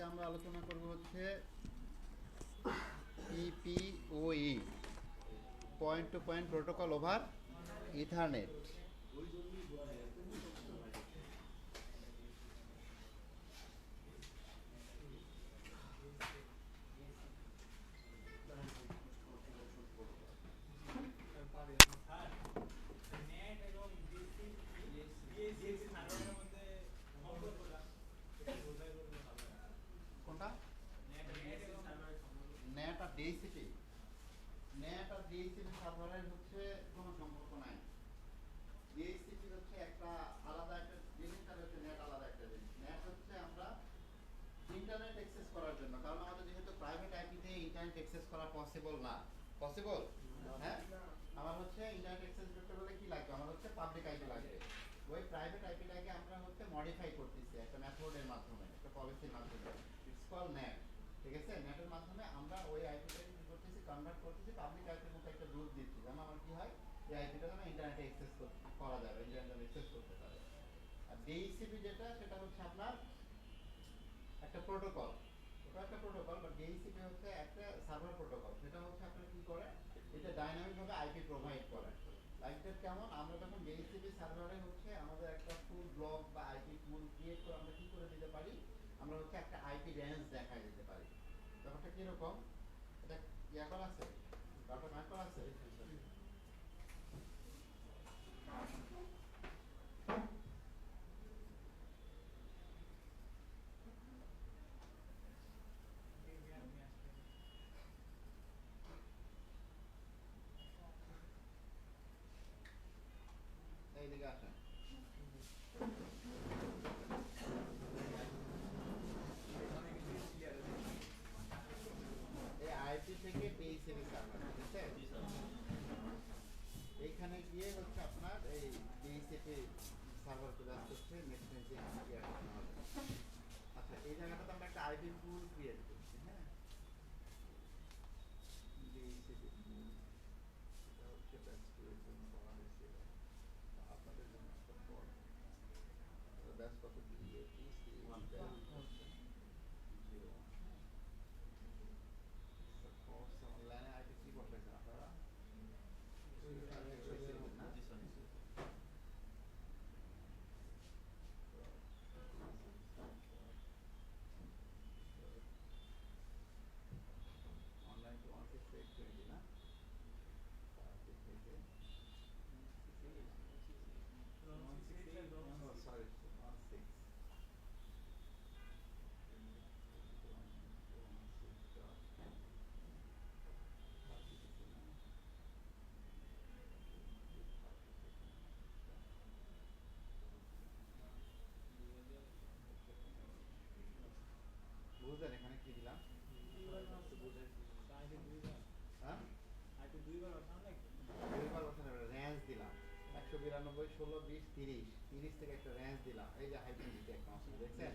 আমরা আলোচনা করব হচ্ছে PPPoE, point to point protocol over ethernet. কোনটা? নেট আর ডিএইচসিপি। নেট আর ডিএইচসিপি সার্ভারের হচ্ছে কোনো সম্পর্ক নাই। ডিএইচসিপি হচ্ছে একটা আলাদা একটা জিনিস, আর হচ্ছে নেট আলাদা একটা জিনিস। নেট হচ্ছে আমরা ইন্টারনেট অ্যাক্সেস করার জন্য, কারণ আমাদের যেহেতু প্রাইভেট আইপিতে ইন্টারনেট অ্যাক্সেস করা পসিবল না। পসিবল? হ্যাঁ, আমার হচ্ছে ইন্টারনেট অ্যাক্সেস করতে হলে কি লাগবে? আমার হচ্ছে পাবলিক আইপি লাগবে। ওই প্রাইভেট আইপিটাকে আমরা হচ্ছে মডিফাই করতেছি একটা মেথডের মাধ্যমে, একটা পলিসির মাধ্যমে। It's call net. ঠিক আছে, নেটের মাধ্যমে আমরা ওই আইপিটাকে কি করতেছি, কনভার্ট করতেছি পাবলিক আইপির মতো একটা রুট দিচ্ছি, যেন আমার কি হয়, এই আইপিটা যেন ইন্টারনেটে অ্যাক্সেস করা যাবে, ইন্টারনেটে অ্যাক্সেস করতে পারে। আর ডিএইচসিপি যেটা, সেটা হচ্ছে আপনার একটা প্রোটোকল। ওটা একটা প্রোটোকল, বাট ডিএইচসিপি হচ্ছে একটা সার্ভার প্রোটোকল। সেটা হচ্ছে আপনার কি করে, এটা ডাইনামিক ভাবে আইপি প্রোভাইড করে। লাইক দ্যাট কেমন, আমরা যখন ডিএইচসিপি সার্ভারে হচ্ছে আমাদের একটা ফুল ব্লক বা আইপি পুল ক্রিয়েট করে আমরা কি করে দিতে পারি, আমরা হচ্ছে একটা আইপি রেঞ্জ দেখাই দিতে পারি। ব্যাপারটা কিরকম, এটা ইয়া করা আছে, ব্যাপারটা কানেক্ট করা আছে। এইদিকে আসেন। এই আইপি থেকে ডিএইচসিপি সার্ভার, ঠিক আছে, এইখানে গিয়ে হচ্ছে আপনার এই ডিএইচসিপি সার্ভার করে আসতে হচ্ছে নেক্সট মেসেজ ক্রিয়েট করতে হবে। আচ্ছা, এই জায়গাটাতে আমরা একটা আইপি পুল ক্রিয়েট করছি। হ্যাঁ, ডিএইচসিপি পুল, এটা হচ্ছে ব্যাচগুলোর জন্য করা হয়েছিল, আপনাদের জন্য একটা পর ব্যাচ কত ডিএটি জিরো। কোর্স অনলাইনে আইপি কি বসাইছেন আপনারা? অনলাইন টু 16820 না? সরি, 16 বুঝলেন এখানে কি দিলাম? হ্যাঁ, দুইবার বসানো রেঞ্জ দিলাম, 192 16 20 30 30 থেকে একটা রেঞ্জ দিলাম। এই যে হাইফেন দিতে একটা অপশন দেখছেন,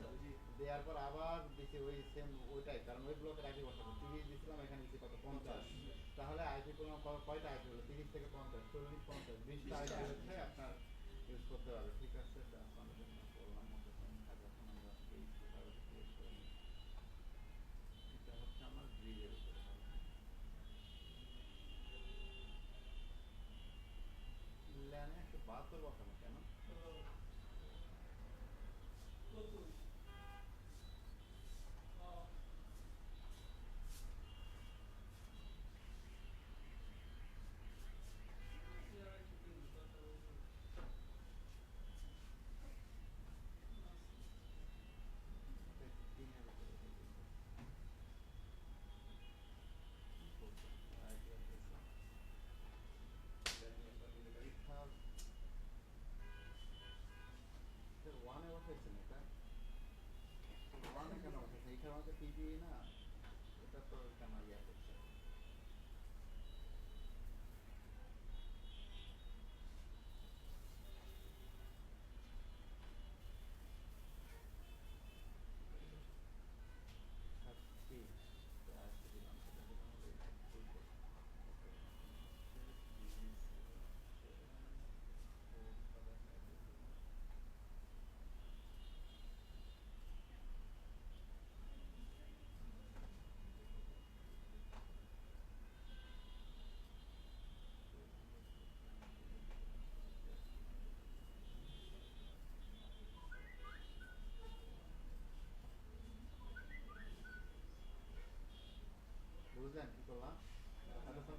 দেওয়ার পর আবার দিছি ওই সেম ওইটাই, কারণ ওই ব্লকের আইপি বসাবো। 30 দিছিলাম, এখানে দিছি কত 50। তাহলে আইপি কোনো কয়টা আইপি হলো, 30 থেকে 50 40 50 20টা আইপি হচ্ছে আপনার ইউজ করতে পারবে। ঠিক আছে, আপনাদের জন্য করলাম মতো সংখ্যা। যখন আমরা এই কিভাবে ক্রিয়েট করি, এটা হচ্ছে আমার ব্রিজের উপরে হবে। ল্যানে 172 বসানো কেন? ওয়ানে বসাইছেন এটা, ওয়ানে কেন বসাইছেন? এখানে আমাদের পিপিই না, এটা তো কেন ইয়া করছে?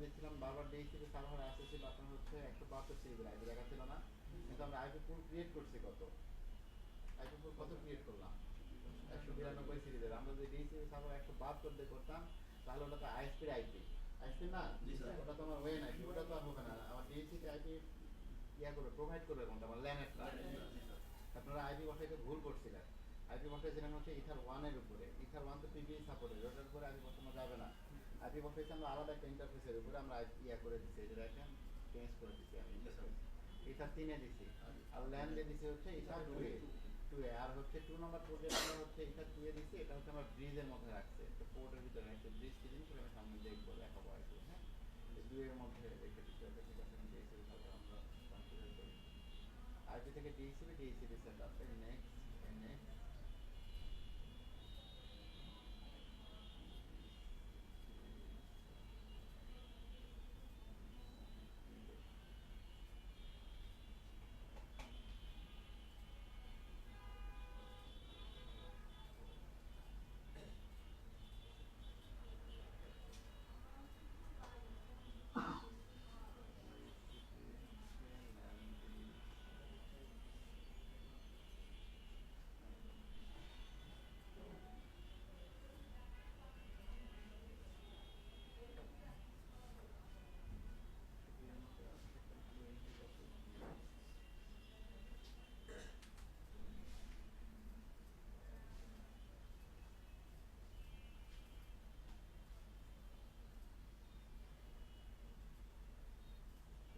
দিচ্ছিলাম বারবার ডিএইচসিপি সার্ভারে আসতেছিল আপনার হচ্ছে 172 সিরিজের আইপি দেখাচ্ছিল না, কিন্তু আমরা আইপি পুল ক্রিয়েট করছি কত, আইপি পুল কত ক্রিয়েট করলাম 192 সিরিজের। আমরা যদি ডিএইচসিপি সার্ভার 172 দিয়ে করতাম তাহলে ওটা তো আইএসপির আইপি, আইএসপি না ওটা তো আমার ওয়েন আইপি, ওটা তো আর হবে না। আমার ডিএইচসিপি আইপি ইয়া করবে, প্রোভাইড করবে কোনটা, আমার ল্যানেটটা। আপনারা আইপি বসাইতে ভুল করছিলেন, আইপি বসাইছিলেন হচ্ছে ইথার 1 এর উপরে, ইথার 1 তো পিপিই সাপোর্টেড, ওটার উপরে আইপি বসানো যাবে না। আইপি বসাইছি আমরা আলাদা একটা ইন্টারফেসের উপরে, আমরা ইয়া করে দিচ্ছি, এটা দেখেন চেঞ্জ করে দিচ্ছি আমি ইন্টারফেস, ইথার 3 এ দিছি, আর ল্যান দিয়ে দিছি হচ্ছে ইথার 2 এ, 2 এ, আর হচ্ছে 2 নাম্বার পোর্টে আমরা হচ্ছে ইথার 2 এ দিছি, এটা হচ্ছে আমরা ব্রিজের মধ্যে রাখছি, একটা পোর্টের ভিতরে একটা ব্রিজ কি জিনিস আমি সামনে দেখবো, দেখাবো আর কি। হ্যাঁ, এই 2 এর মধ্যে রেখে দিচ্ছি, ওটা ঠিক আছে। আমি ডিএইচসিপি সার্ভার আমরা কনফিগার করি, আইপি থেকে ডিএইচসিপি সেটআপ, নেক্সট নেক্সট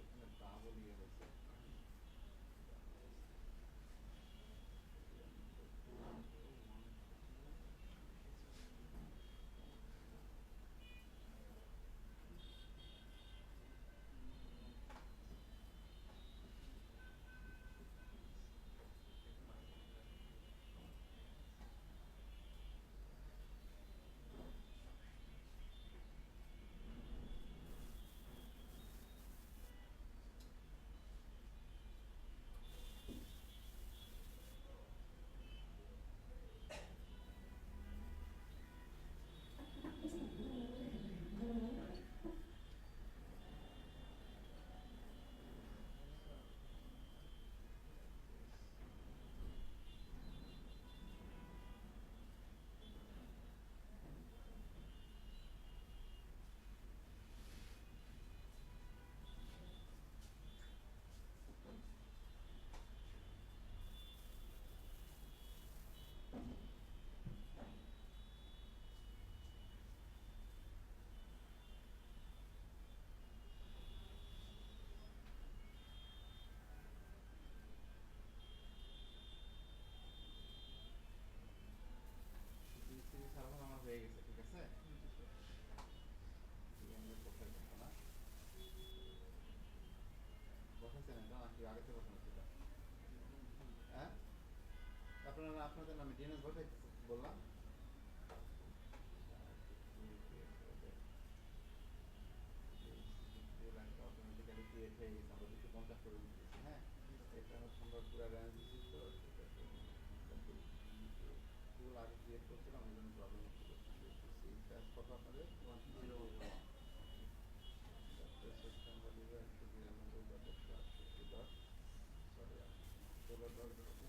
এখানে ডাবল ইয়ে হয়েছে। ডিএইচসিপি সার্ভার আমার হয়ে গেছে, ঠিক আছে। ডিএমএর কোথায় কথা না বসাইছেন এটা নাকি আগে থেকে বসানো ছিল? হ্যাঁ, আপনারা আপনাদের নামে ডিএনএস বসাই বললাম। অটোমেটিক্যালি ক্রিয়েট হয়ে গেছে, আমরা 250 করে দিচ্ছি। হ্যাঁ, এটা হচ্ছে আমরা পুরো রেঞ্জ দিচ্ছি, তো ঠিক আছে। ফুল আগে ক্রিয়েট করছিলাম, ওই জন্য প্রবলেম হচ্ছিল। কত আপনাদের 1001 সিস্টেম ভ্যালু 192.150 ডট, সরি 16.30 থেকে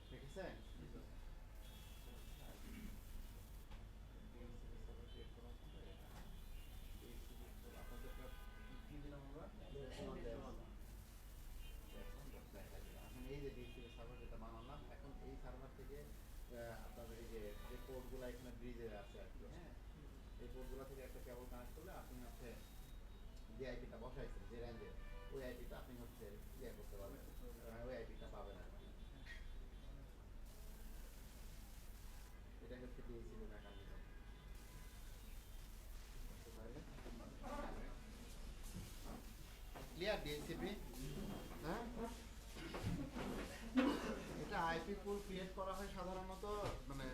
ঠিক আছে। কি দিলাম আমরা? এখন এই যে ডিএইচসিপি সার্ভার যেটা বানালাম, এখন এই সার্ভার থেকে আপনার এই যে যে পোর্টগুলো এখানে ব্রিজে আছে আর কি, হ্যাঁ, এই পোর্টগুলো থেকে একটা কেবল কানেক্ট করলে আপনি হচ্ছে যে আইপিটা বসাইছেন যে রেঞ্জে, ওই আইপিটা আপনি হচ্ছে ইয়ে করতে পারবেন, ওই আইপিটা পাবেন আর কি। এটাই হচ্ছে ডিএসসিপি মেকানিজম। Clear DSCP? হ্যাঁ, এটা আইপি পুল ক্রিয়েট করা হয় সাধারণত মানে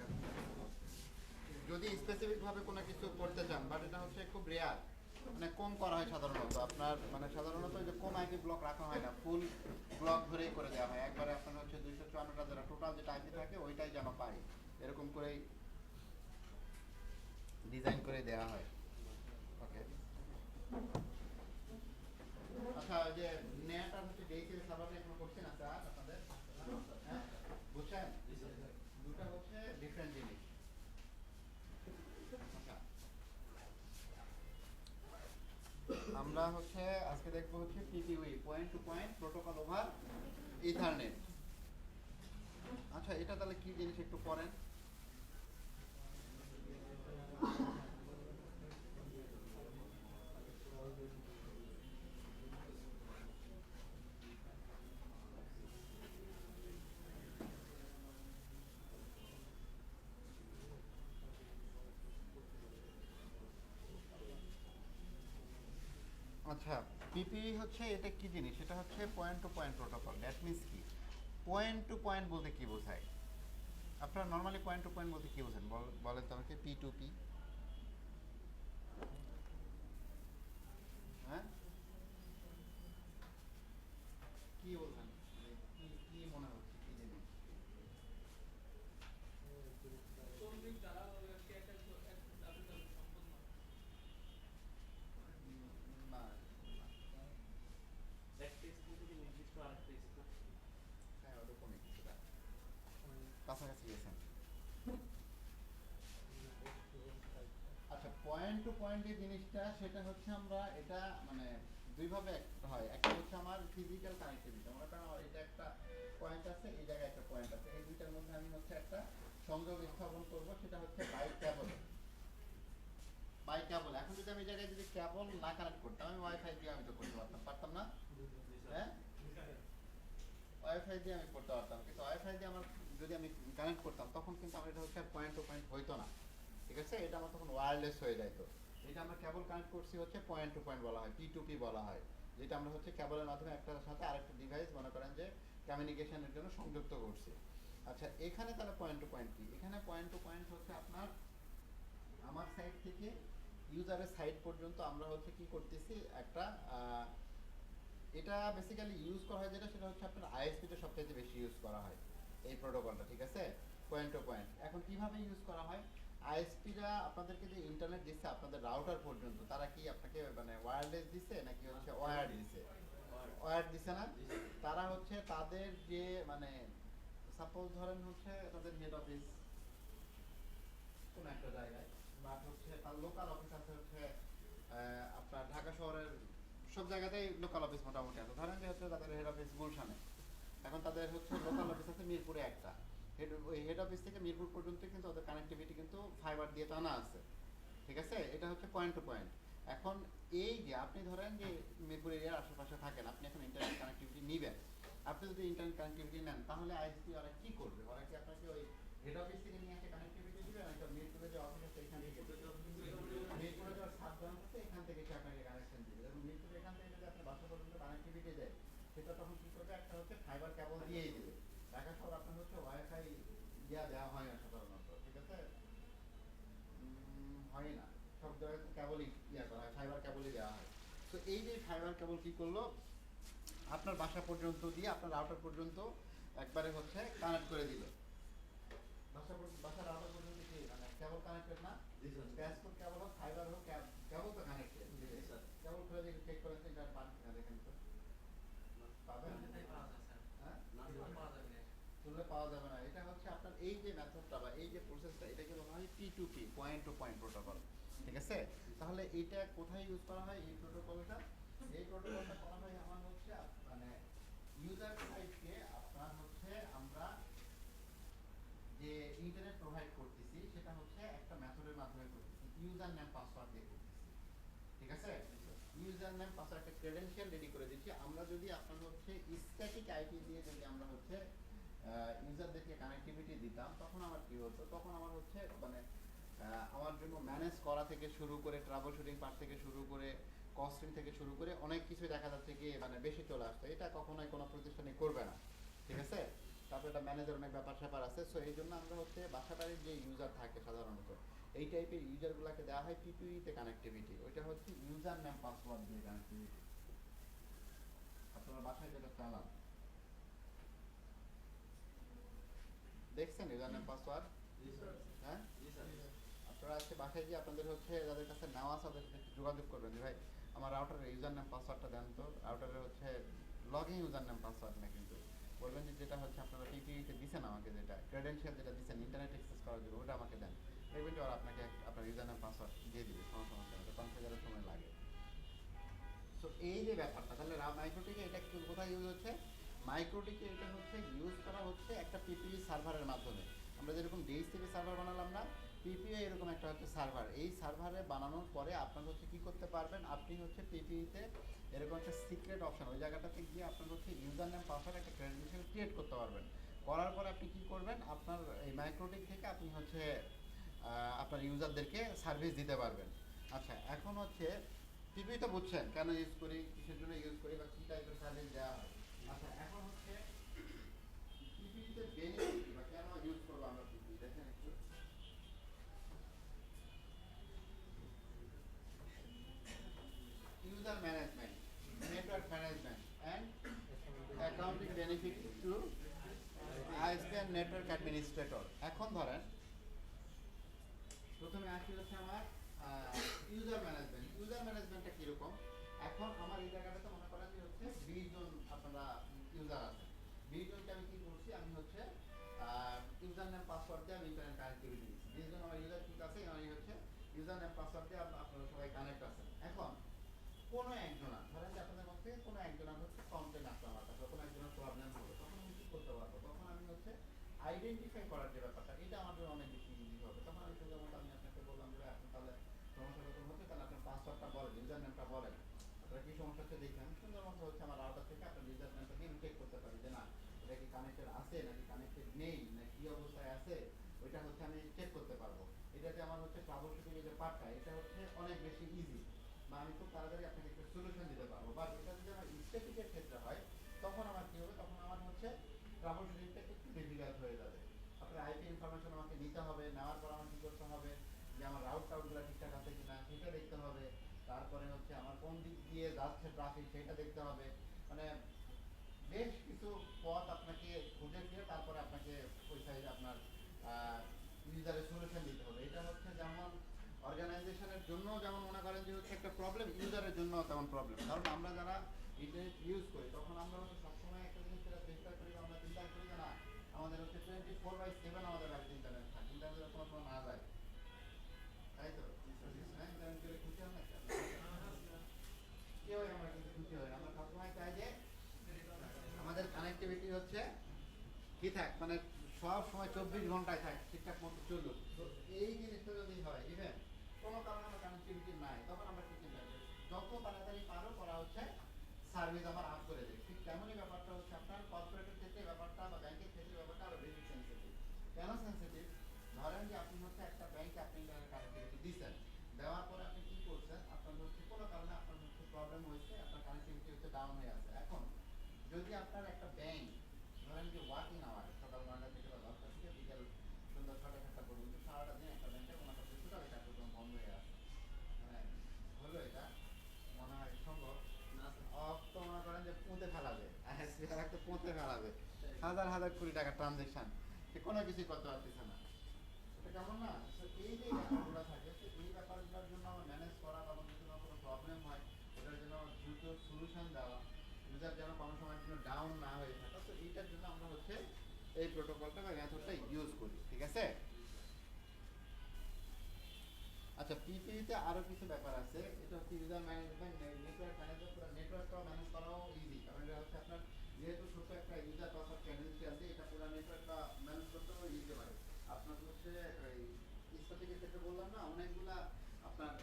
যদি স্পেসিফিক ভাবে কোনো কিছু করতে চান, বাট এটা হচ্ছে খুব রেয়ার, মানে কম করা হয় সাধারণত। আপনার মানে সাধারণত যে কম আইপি ব্লক রাখা হয় না, ফুল ব্লক ধরেই করে দেওয়া হয় একবারে। আপনার হচ্ছে 254টা যারা টোটাল যেটা আইপি থাকে ওইটাই যেন পাই, এরকম করেই ডিজাইন করে দেওয়া হয়। ওকে, আচ্ছা, ওই যে নেট আর হচ্ছে ডেইসি সার্ভারে কোনো কোশ্চেন আছে আর আপনাদের? হ্যাঁ, বুঝছেন? দুটো হচ্ছে ডিফারেন্ট জিনিস। আচ্ছা, আমরা হচ্ছে আজকে দেখবো হচ্ছে PPPoE, point to point protocol over ethernet. আচ্ছা, এটা তাহলে কি জিনিস একটু পড়েন। আচ্ছা, পিপিই হচ্ছে এটা কি জিনিস? এটা হচ্ছে point to point protocol. That means কি? পয়েন্ট টু পয়েন্ট বলতে কি বোঝায়? আপনারা নর্মালি পয়েন্ট টু পয়েন্ট বলতে কি বোঝেন বলেন তো আমাকে। পি টু পি, হ্যাঁ, কি বলছেন? মানে কি কি মনে হচ্ছে, কি জিনিস? না, হ্যাঁ, ওরকমই কিছুটা কাছাকাছি গেছেন। আচ্ছা, পয়েন্ট টু পয়েন্ট যে জিনিসটা সেটা হচ্ছে আমরা এটা মানে দুইভাবে হয়। একটা হচ্ছে আমার ফিজিক্যাল কানেক্টিভিটি, মনে করেন আমার এটা একটা পয়েন্ট আছে, এই জায়গায় একটা পয়েন্ট আছে, এই দুইটার মধ্যে আমি হচ্ছে একটা সংযোগ স্থাপন করব, সেটা হচ্ছে বাই ক্যাবল। বাই ক্যাবল, এখন যদি আমি এই জায়গায় যদি ক্যাবল না কানেক্ট করতাম, আমি ওয়াইফাই দিয়ে আমি তো করতে পারতাম, পারতাম না? হ্যাঁ, ওয়াইফাই দিয়ে আমি করতে পারতাম, কিন্তু ওয়াইফাই দিয়ে আমার যদি আমি কানেক্ট করতাম তখন কিন্তু আমার এটা হচ্ছে পয়েন্ট টু পয়েন্ট হইতো না। ঠিক আছে, এটা আমার তখন ওয়্যারলেস হয়ে যাইতো। এটা আমরা কেবল কানেক্ট করছি হচ্ছে পয়েন্ট টু পয়েন্ট বলা হয়, পি টু পি বলা হয়, যেটা আমরা হচ্ছে কেবলের মাধ্যমে একটার সাথে আরেকটা ডিভাইস মনে করেন যে কমিউনিকেশনের জন্য সংযুক্ত করছি। আচ্ছা, এখানে তাহলে পয়েন্ট টু পয়েন্ট কি? এখানে পয়েন্ট টু পয়েন্ট হচ্ছে আপনার আমার সাইড থেকে ইউজারের সাইড পর্যন্ত আমরা হচ্ছে কি করতেছি একটা এটা বেসিক্যালি ইউজ করা হয় যেটা, সেটা হচ্ছে আপনার আইএসপিতে সবচেয়ে বেশি ইউজ করা হয় এই প্রোটোকলটা। ঠিক আছে, পয়েন্ট টু পয়েন্ট। এখন কিভাবে ইউজ করা হয়? আইএসপিরা আপনাদেরকে যে ইন্টারনেট দিচ্ছে আপনাদের রাউটার পর্যন্ত, তারা কি আপনাকে মানে ওয়্যারলেস দিচ্ছে নাকি হচ্ছে ওয়্যার্ড দিচ্ছে? ওয়্যার্ড দিচ্ছে না? তারা হচ্ছে তাদের যে মানে সাপোজ ধরেন হচ্ছে তাদের হেড অফিস কোন একটা জায়গায়, বা হচ্ছে তার লোকাল অফিস আছে হচ্ছে আপনার ঢাকা শহরের সব জায়গাতেই লোকাল অফিস মোটামুটি আছে। ধরেন যে হচ্ছে তাদের হেড অফিস গুলশানে, এখন তাদের হচ্ছে লোকাল অফিস আছে মিরপুরে একটা। ওই হেড অফিস থেকে মিরপুর পর্যন্ত কিন্তু ওদের কানেক্টিভিটি কিন্তু ফাইবার দিয়ে টানা আছে। ঠিক আছে, এটা হচ্ছে পয়েন্ট টু পয়েন্ট। এখন এই যে আপনি ধরেন যে মিরপুর এরিয়ার আশেপাশে থাকেন, আপনি এখন ইন্টারনেট কানেক্টিভিটি নিবেন। আপনি যদি ইন্টারনেট কানেক্টিভিটি নেন তাহলে আইএসপি ওরা কি করবে? ওরা কি আপনাকে ওই হেড অফিস থেকে নিয়ে এসে কানেক্টিভিটি দিবে, নাকি মিরপুরে যে অফিস আছে এখান থেকে, মিরপুরে যে সাব ব্রাঞ্চ আছে এখান থেকে সে আপনাকে কানেকশন দিবে? এবং মিরপুরে এখান থেকে যদি আপনার বাসা পর্যন্ত কানেক্টিভিটি দেয়, সেটা তখন কি করবে? একটা হচ্ছে ফাইবার কেবল দিয়েই দিবে। ঢাকা শহর আপনার হচ্ছে ওয়াইফাই দেওয়া হয় না সাধারণত। ঠিক আছে, হয় না, সব জায়গায় কেবলই করা হয়, ফাইবার কেবলই দেওয়া হয়। তো এই যে ফাইবার কেবল কি করলো, আপনার বাসা পর্যন্ত দিয়ে আপনার রাউটার পর্যন্ত একবারে হচ্ছে কানেক্ট করে দিল। বাসার রাউটার পর্যন্ত কি মানে কেবল কানেক্টেড না? ট্রান্সপোর্ট কেবল হোক, ফাইবার হোক, কেবল তো কানেক্টেড। কেবল খুলে দেখে চেক করেন তো এটা দেখেন তো পাবেন? হ্যাঁ, তুললে পাওয়া যাবে না। এটা হচ্ছে আপনার এই যে মেথডটা বা এই যে প্রসেসটা, এটাকে বলা হয় P to P, point to point protocol. ঠিক আছে, তাহলে এইটা কোথায় ইউজ করা হয় এই প্রোটোকলটা? এই প্রোটোকলটা করা হয় আমার হচ্ছে মানে ইউজার সাইডকে আপনার হচ্ছে আমরা যে ইন্টারনেট প্রোভাইড করতেছি সেটা হচ্ছে একটা মেথডের মাধ্যমে করতেছি, ইউজার নেম পাসওয়ার্ড দিয়ে করতেছি। ঠিক আছে, ইউজার নেম পাসওয়ার্ড একটা ক্রেডেনশিয়াল রেডি করে দিচ্ছি। আমরা যদি আপনার হচ্ছে স্ট্যাটিক আইপি দিয়ে যদি আমরা হচ্ছে ইউজারদেরকে কানেক্টিভিটি দিতাম, তখন আমার কি হতো, তখন আমার হচ্ছে মানে আমার জন্য ম্যানেজ করা থেকে শুরু করে ট্রাবল শুটিং পার্ট থেকে শুরু করে কস্টিং থেকে শুরু করে অনেক কিছু দেখা যাচ্ছে কি মানে বেশি চলে আসতো। এটা কখনোই কোনো প্রতিষ্ঠানই করবে না, ঠিক আছে। তারপরে এটা ম্যানেজার অনেক ব্যাপার স্যাপার আছে। সো এই জন্য আমরা হচ্ছে বাসা বাড়ির যে ইউজার থাকে সাধারণত এই টাইপের ইউজারগুলোকে দেওয়া হয় পিপিইতে কানেক্টিভিটি। ওইটা হচ্ছে ইউজার নেম পাসওয়ার্ড দিয়ে কানেক্টিভিটি। আপনারা বাসায় যেটা চালান দেখছেন ইউজার নেম পাসওয়ার্ড, হ্যাঁ আপনারা আজকে বাসায় গিয়ে আপনাদের হচ্ছে যাদের কাছে নেওয়া আছে তাদের সাথে যোগাযোগ করবেন যে ভাই আমার রাউটারের ইউজার নেম পাসওয়ার্ডটা দেন তো। রাউটারের হচ্ছে লগইন ইউজার নেম পাসওয়ার্ড না, কিন্তু বলবেন যে যেটা হচ্ছে আপনারা পিপিইতে দিচ্ছেন আমাকে, যেটা ক্রেডেনশিয়াল যেটা দিচ্ছেন ইন্টারনেট অ্যাক্সেস করার জন্য ওটা আমাকে দেন। দেখবেন যে ওরা আপনাকে আপনার ইউজার নেম পাসওয়ার্ড দিয়ে দিবে, কোনো সমস্যা নেই, কনফিগারের সময় লাগে। সো এই যে ব্যাপারটা, তাহলে মাইক্রোটিকে এটা কোথায় ইউজ হচ্ছে, মাইক্রোটিকে এটা হচ্ছে ইউজ করা হচ্ছে একটা পিপিই সার্ভারের মাধ্যমে। আমরা যেরকম ডিএইচসিপি সার্ভার বানালাম না, পিপিই এরকম একটা হচ্ছে সার্ভার। এই সার্ভারে বানানোর পরে আপনার হচ্ছে কী করতে পারবেন, আপনি হচ্ছে পিপিইতে এরকম একটা সিক্রেট অপশন, ওই জায়গাটাতে গিয়ে আপনার হচ্ছে ইউজার নেম পাসওয়ার্ড একটা ক্রেডেনশিয়াল ক্রিয়েট করতে পারবেন। করার পরে আপনি কী করবেন, আপনার এই মাইক্রোটিক থেকে আপনি হচ্ছে আপনার ইউজারদেরকে সার্ভিস দিতে পারবেন। আচ্ছা এখন হচ্ছে পিপিই তো বুঝছেন কেন ইউজ করি, কিসের জন্য ইউজ করি বা কী টাইপের সার্ভিস দেওয়া হয়। আচ্ছা এখন হচ্ছে পিপিইতে বেনিফিট বা কেন ইউজ করবো আমরা পিপিই, দেখেন একটু। User management, network management and accounting benefit to ISP and network administrator। এখন ধরেন প্রথমে আসি হচ্ছে আমার ইউজার ম্যানেজমেন্ট। ইউজার ম্যানেজমেন্টটা কীরকম, এখন আমার এই জায়গাটাতে মনে করেন যে হচ্ছে 20 জন আপনারা ইউজার আছেন। 20 জনকে আমি কী করছি, আমি হচ্ছে ইউজার নেম পাসওয়ার্ড দিয়ে আমি ইন্টারনেট কানেক্টিভিটি দিচ্ছি। 20 জন আমার ইউজার ঠিক আছে, আমি হচ্ছে ইউজার নেম পাসওয়ার্ড দিয়ে আপনারা সবাই কানেক্ট আছেন। এখন কোনো একজনা ধরেন যে আপনাদের মধ্যে কোনো একজনের হচ্ছে কমপ্লেন আসলো আমার কাছে, কোনো একজনের প্রবলেম হলো, তখন আমি কী করতে পারবো, তখন আমি হচ্ছে আইডেন্টিফাই করার যে ব্যাপারটা এটা আমার জন্য অনেক বেশি ইজি হবে। তখন আমি সোজা মতো আমি আপনাকে বললাম যে আপনি তাহলে সমস্যা যখন হচ্ছে তাহলে আপনার পাসওয়ার্ডটা বলেন, ইউজার নেমটা বলেন, আপনার কী সমস্যা হচ্ছে দেখি আমি সুন্দর মতো হচ্ছে আমার রাউটার থেকে আপনার ইউজার নেমটা দিয়ে চেক করতে পারি যে না এটা কি কানেক্টেড আছে নাকি কানেক্টেড নেই না কী অবস্থায় আছে, ওইটা হচ্ছে আমি চেক করতে পারবো। এটাতে আমার হচ্ছে ট্রাবল শুটিং যে পার্টটা এটা হচ্ছে অনেক বেশি ইজি, বা আমি খুব তাড়াতাড়ি আপনাকে একটা সলিউশন দিতে পারবো। বাট এটা যদি আমার স্পেসিফিকের ক্ষেত্রে হয় তখন আমার কী হবে, তখন আমার হচ্ছে ট্রাবল শুটিংটা একটু ডিফিকাল্ট হয়ে যাবে। আপনার আইপি ইনফরমেশন আমাকে নিতে হবে, নেওয়ার পর আমার কী করতে হবে যে আমার রাউট টাউটগুলো ঠিকঠাক আছে কিনা সেটা দেখতে হবে, তারপরে হচ্ছে আমার কোন দিক দিয়ে যাচ্ছে ট্রাফিক সেটা দেখতে হবে। মানে বেশ কিছু পথ আপনাকে খুঁজে ফিরে তারপরে আপনাকে ওই সাইডে আপনার ইউজারের সলিউশন দিতে হবে। এটা হচ্ছে যেমন অর্গানাইজেশনের জন্য যেমন মনে করেন যে হচ্ছে একটা প্রবলেম, ইউজারের জন্য তেমন প্রবলেম। কারণ আমরা যারা ইন্টারনেট ইউজ করি তখন আমরা হচ্ছে সবসময় একটা জিনিস চেষ্টা করি, আমরা চিন্তা করি যে না আমাদের হচ্ছে 24/7 আমাদের বাড়িতে ইন্টারনেট থাকে, ইন্টারনেটের কোনো সময় না যায়, তাই তো? হ্যাঁ ইন্টারনেট পেলে খুশি হন না কেউ, আমরা কিন্তু খুশি হই না। আমরা সবসময় চাই যে আমাদের কানেক্টিভিটি হচ্ছে কি থাক মানে সব সময় 24 ঘন্টায় থাক ঠিকঠাক মতো চলুক। তো এই জিনিসটা যদি হয় ইভেন কোনো কারণে আমার কানেক্টিভিটি নাই তখন আমরা কি চিন্তা করি যত তাড়াতাড়ি পারো করা হচ্ছে সার্ভিস আমার আপ করে দিই। ঠিক তেমনই ব্যাপারটা হচ্ছে আপনার কর্পোরেটের ক্ষেত্রে ব্যাপারটা বা ব্যাংকের ক্ষেত্রে ব্যাপারটা আরও বেশি সেন্সিটিভ। কেন সেন্সিটিভ, ধরেন যে আপনি হচ্ছে একটা ব্যাংকে আপনি ইন্টারনেট কানেক্টিভিটি দিচ্ছেন, দেওয়ার পরে আপনি কী করছেন, আপনার হচ্ছে কোনো কারণে আপনার হচ্ছে প্রবলেম হয়েছে, আপনার কানেক্টিভিটি হচ্ছে ডাউন হয়ে আছে। এখন যদি আপনার একটা ব্যাংক ধরেন যে ওয়ার্কিং আওয়ার সকাল 9টা থেকে বা 10টা থেকে বিকেল সন্ধ্যা 6টা পর্যন্ত সারাটা দিন একটা ব্যাংকের কোনো একটা টোটাল কার্যক্রম বন্ধ হয়ে আছে, মানে হলো এটা মনে হয় সম্ভব অফ তো মনে করেন যে পুঁতে ফেলাবে, একটা পুঁতে ফেলাবে, হাজার হাজার কোটি টাকা ট্রানজেকশন, সে কোনো কিছুই করতে পারতেছে না। এটা কেমন না? তো এই যে ব্যাপারগুলো থাকে তো এই ব্যাপারগুলোর জন্য আমার ম্যানেজ করা বা যদি কোনো প্রবলেম হয় ওটার জন্য দ্রুত সলিউশন দেওয়া, ইউজার যেন কোনো সময়ের জন্য ডাউন না হয়ে থাকে, তো এইটার জন্য আমরা হচ্ছে এই প্রোটোকলটা বা মেথডটা ইউজ করি, ঠিক আছে। আচ্ছা পিপিইতে আরও কিছু ব্যাপার আছে, এটা হচ্ছে ইউজার ম্যানেজমেন্ট, নেটওয়ার্ক ম্যানেজমেন্ট, পুরো নেটওয়ার্কটাও ম্যানেজ করাও ইজি। কারণ এটা হচ্ছে আপনার যেহেতু ছোট একটা ইউজার পাসওয়ার্ড ক্যান্ডিডেট আছে এটা পুরো নেটওয়ার্কটা ম্যানেজ করতেও ইজি হয়। আপনার হচ্ছে ওই স্ট্যাটিকের ক্ষেত্রে বললাম না অনেকগুলা আপনার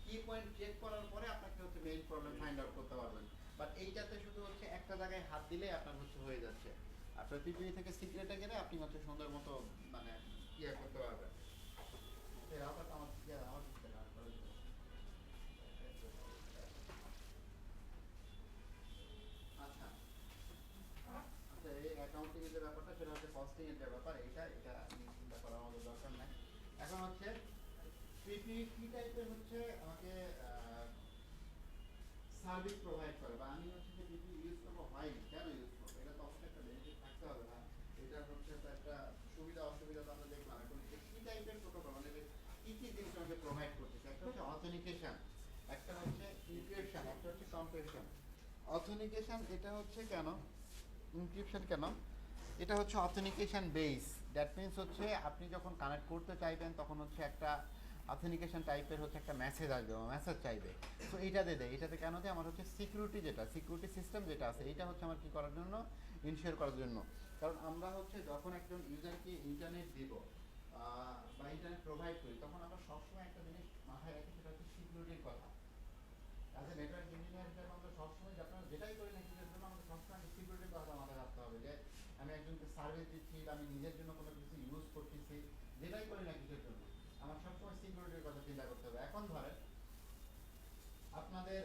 কি পয়েন্ট চেক করার পরে আপনাকে হচ্ছে মেইন প্রবলেম ফাইন্ড আউট করতে পারবেন। বাট এইটাতে শুধু হচ্ছে একটা জায়গায় হাত দিলে আপনার হচ্ছে হয়ে যাচ্ছে। আপনার পিপিই থেকে সিক্রেটে গেলে আপনি হচ্ছে সুন্দর মতো মানে ইয়ে করতে পারবেন। এই রাউটারটা আমার আমার দিচ্ছে না করে দিতে। আচ্ছা আচ্ছা, এই অ্যাকাউন্টিং এর যে ব্যাপারটা সেটা হচ্ছে কস্টিং এর যে ব্যাপার, এটা নিয়ে চিন্তা করার আমাদের দরকার নাই। এখন হচ্ছে পিপি কি টাইপের হচ্ছে আমাকে সার্ভিস প্রোভাইড করে, বা আমি হচ্ছে যে পিপি ইউজ করবো হয়নি কেন ইউজ করবো, এটা তো অবশ্যই একটা বেনিফিট থাকতে হবে না। এটা হচ্ছে তো একটা সুবিধা অসুবিধা তো আমরা দেখলাম। এখন কি টাইপের প্রোটোকল মানে কি কি জিনিস আমাকে প্রোভাইড করতেছে, একটা হচ্ছে অথেন্টিকেশন, একটা হচ্ছে ইনক্রিপশন, একটা হচ্ছে কম্প্রেশন। অথেন্টিকেশন এটা হচ্ছে কেন, ইনক্রিপশন কেন, এটা হচ্ছে অথেন্টিকেশন বেস। দ্যাট মিনস হচ্ছে আপনি যখন কানেক্ট করতে চাইবেন তখন হচ্ছে একটা অথেন্টিকেশন টাইপের হচ্ছে একটা মেসেজ আসবে বা মেসেজ চাইবে। তো এইটাতে দেয়, এটাতে কেন দেয়, আমার হচ্ছে সিকিউরিটি যেটা সিকিউরিটি সিস্টেম যেটা আছে এইটা হচ্ছে আমার কী করার জন্য, ইনশিওর করার জন্য। কারণ আমরা হচ্ছে যখন একজন ইউজারকে ইন্টারনেট দিব বা ইন্টারনেট প্রোভাইড করি তখন আমরা সবসময় একটা জিনিস মাথায় রাখি, সেটা হচ্ছে সিকিউরিটির কথা। অ্যাজ এ নেটওয়ার্ক ইঞ্জিনিয়ার হিসেবে আমরা সবসময় আপনারা যেটাই করি না কিসের জন্য আমাদের সবসময় সিকিউরিটির কথা মাথায় রাখতে হবে, যে আমি একজনকে সার্ভিস দিচ্ছি বা আমি নিজের জন্য কোনো কিছু ইউজ করতেছি, যেটাই করি না কিসের জন্য আমার সবসময় সিকিউরিটির কথা চিন্তা করতে হবে। এখন ধরেন আপনাদের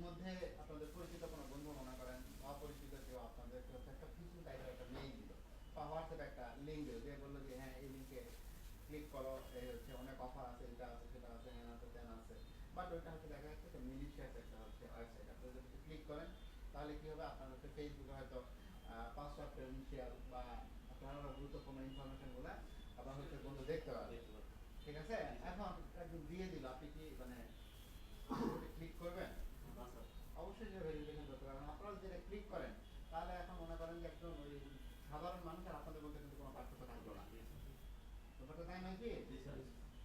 মধ্যে আপনাদের পরিচিত কোনো বন্ধু মনে করেন অপরিচিত কেউ আপনাদেরকে হচ্ছে একটা ফিশিং টাইপের একটা মেইল দিল বা হোয়াটসঅ্যাপে একটা লিঙ্ক দিল, দিয়ে বললো যে হ্যাঁ এই লিঙ্কে ক্লিক করো, এই হচ্ছে অনেক অফার আছে, এটা আছে সেটা আছে হ্যাঁ আছে তেন আছে। বাট ওইটা হচ্ছে দেখা যাচ্ছে একটা মিলিশিয়াস একটা হচ্ছে ওয়েবসাইট। আপনি যদি ক্লিক করেন তাহলে কি হবে, আপনার হচ্ছে ফেসবুকে হয়তো পাসওয়ার্ড ক্রেডেনশিয়াল বা আপনার আরো গুরুত্বপূর্ণ ইনফরমেশন গুলা আবার হচ্ছে বন্ধু দেখতে পারবে। ঠিক আছে, এখন একদম দিয়ে দিল, আপনি কি মানে ক্লিক করবেন? অবশ্যই যে ভেরিফিকেশন করতে পারবেন। আপনারা যেটা ক্লিক করেন তাহলে এখন মনে করেন যে একজন ওই সাধারণ মানুষ আর আপনাদের মধ্যে কিন্তু কোনো পার্থক্য থাকলো না, ব্যাপারটা তাই নয় কি?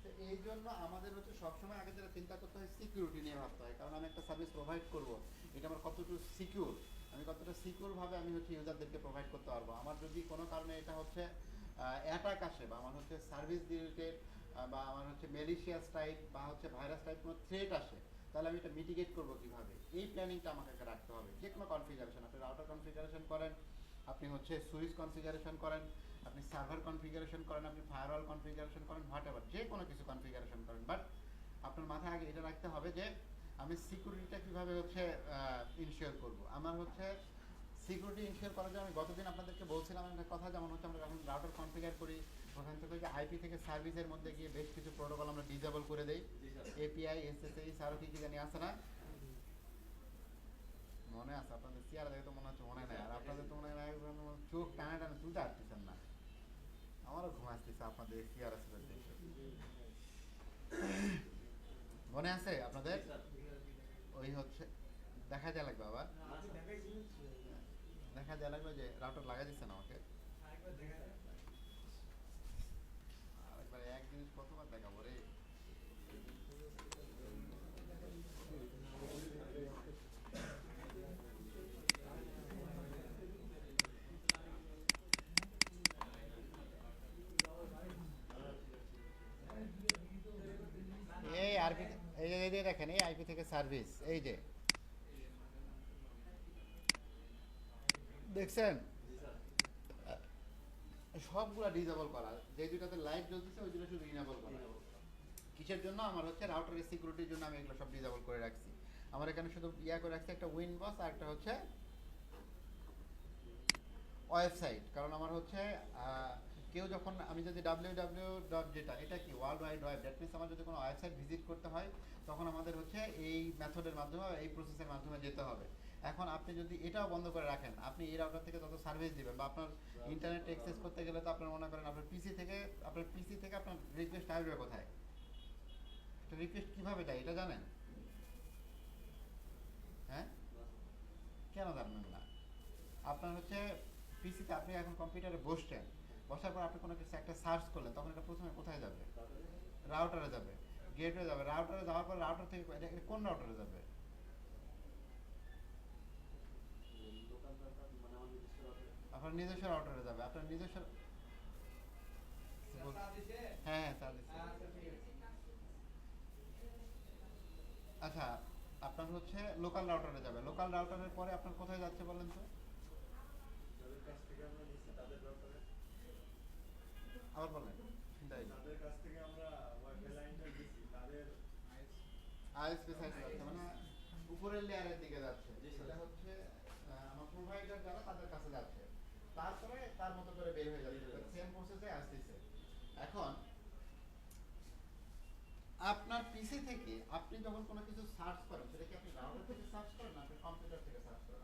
তো এই জন্য আমাদের হচ্ছে সবসময় আগে যেটা চিন্তা করতে হয় সিকিউরিটি নিয়ে ভাবতে হয়। কারণ আমি একটা সার্ভিস প্রোভাইড করব, এটা আমার কতটুকু সিকিউর, আমি কতটা সিকিউরভাবে আমি হচ্ছে ইউজারদেরকে প্রোভাইড করতে পারবো। আমার যদি কোনো কারণে এটা হচ্ছে অ্যাটাক আসে বা আমার হচ্ছে সার্ভিস রিলেটেড বা আমার হচ্ছে মেলিশিয়াস টাইপ বা হচ্ছে ভাইরাস টাইপ কোনো থ্রেট আসে, তাহলে আমি এটা মিটিগেট করবো কীভাবে, এই প্ল্যানিংটা আমাকে রাখতে হবে। যে কোনো কনফিগারেশন, আপনি রাউটার কনফিগারেশন করেন, আপনি হচ্ছে সুইচ কনফিগারেশন করেন, আপনি সার্ভার কনফিগারেশন করেন, আপনি ফায়ারওয়াল কনফিগারেশন করেন, হোয়াট এভার যে কোনো কিছু কনফিগারেশন করেন, বাট আপনার মাথায় আগে এটা রাখতে হবে যে আমি সিকিউরিটিটা কীভাবে হচ্ছে ইনশিওর করব। আমার হচ্ছে সিকিউরিটি ইনশিওর করার জন্য আমি গতদিন আপনাদেরকে বলছিলাম একটা কথা, যেমন হচ্ছে আমরা যখন রাউটার কনফিগার করি ওখান থেকে যে আইপি থেকে সার্ভিসের মধ্যে গিয়ে বেশ কিছু প্রোটোকল আমরা ডিসেবল করে দেই, এপিআই এসএসএইচ আরও কী কী জানি আছে না, মনে আছে আপনাদের? চেয়ার দেখে তো মনে হচ্ছে মনে নেই, আর আপনাদের তো মনে হয় চোখ টানা টানা তুলতে আসতেছেন না, আমারও ঘুম আসতেছে আপনাদের চেয়ার আছে দেখে। মনে আছে আপনাদের? ওই হচ্ছে দেখা যায় লাগবে আবার দেখা যায় লাগবে যে রাউটার লাগাই দিচ্ছেন আমাকে আরেকবার, এক জিনিস কতবার দেখাবো রে। এই আরপি, এই যে দেখেন এই আইপি থেকে সার্ভিস, এই যে দেখছেন সবগুলা ডিসেবল করা, যে দুটাতে লাইট জ্বলতেছে ওই দুটো শুধু ইনেবল করা। কিসের জন্য? আমার হচ্ছে রাউটারের সিকিউরিটির জন্য আমি এগুলো সব ডিসেবল করে রাখছি। আমার এখানে শুধু ইয়া করে রাখছি একটা উইনবস আর একটা হচ্ছে ওয়েবসাইট। কারণ আমার হচ্ছে কেউ যখন আমি যদি ডাব্লিউ ডট যেটা এটা কি world wide web, that means আমার যদি কোনো ওয়েবসাইট ভিজিট করতে হয় তখন আমাদের হচ্ছে এই মেথডের মাধ্যমে এই প্রসেসের মাধ্যমে যেতে হবে। এখন আপনি যদি এটাও বন্ধ করে রাখেন, আপনি এই রাউটার থেকে তত সার্ভিস দিবেন বা আপনার ইন্টারনেট অ্যাক্সেস করতে গেলে তো আপনার মনে করেন আপনার পিসি থেকে আপনার রিকোয়েস্ট আসবে কোথায়, একটা রিকোয়েস্ট কীভাবে যায় এটা জানেন? হ্যাঁ, কেন জানবেন না? আপনার হচ্ছে পিসিতে আপনি এখন কম্পিউটারে বসছেন, বসার পর আপনি কোনো কিছু একটা সার্চ করলেন, তখন এটা প্রথমে কোথায় যাবে? রাউটারে যাবে, গেটওয়ে যাবে। রাউটারে যাওয়ার পর রাউটার থেকে এটা কোন রাউটারে যাবে? আপনার নিজস্ব রাউটারে যাবে, আপনার নিজস্ব। হ্যাঁ হ্যাঁ স্যার দিচ্ছে। আচ্ছা, আপনার হচ্ছে লোকাল রাউটারে যাবে, লোকাল রাউটারের পরে আপনার কোথায় যাচ্ছে বলেন তো? আবার বলেন। তাই তাদের কাছ থেকে আমরা ওয়াইফাই লাইনটা দিচ্ছি, তাদের আইএসপি সাইজ যাচ্ছে মানে উপরের লেয়ারের দিকে যাচ্ছে, জি স্যার। এটা হচ্ছে আমার প্রোভাইডার যারা তাদের কাছে যাচ্ছে, তারপরে তার মতো করে বের হয়ে যাচ্ছে, সেম প্রসেসে আসতেছে। এখন আপনার পিসি থেকে আপনি যখন কোনো কিছু সার্চ করেন, সেটা কি আপনি রাউটার থেকে সার্চ করেন না আপনি কম্পিউটার থেকে সার্চ করেন?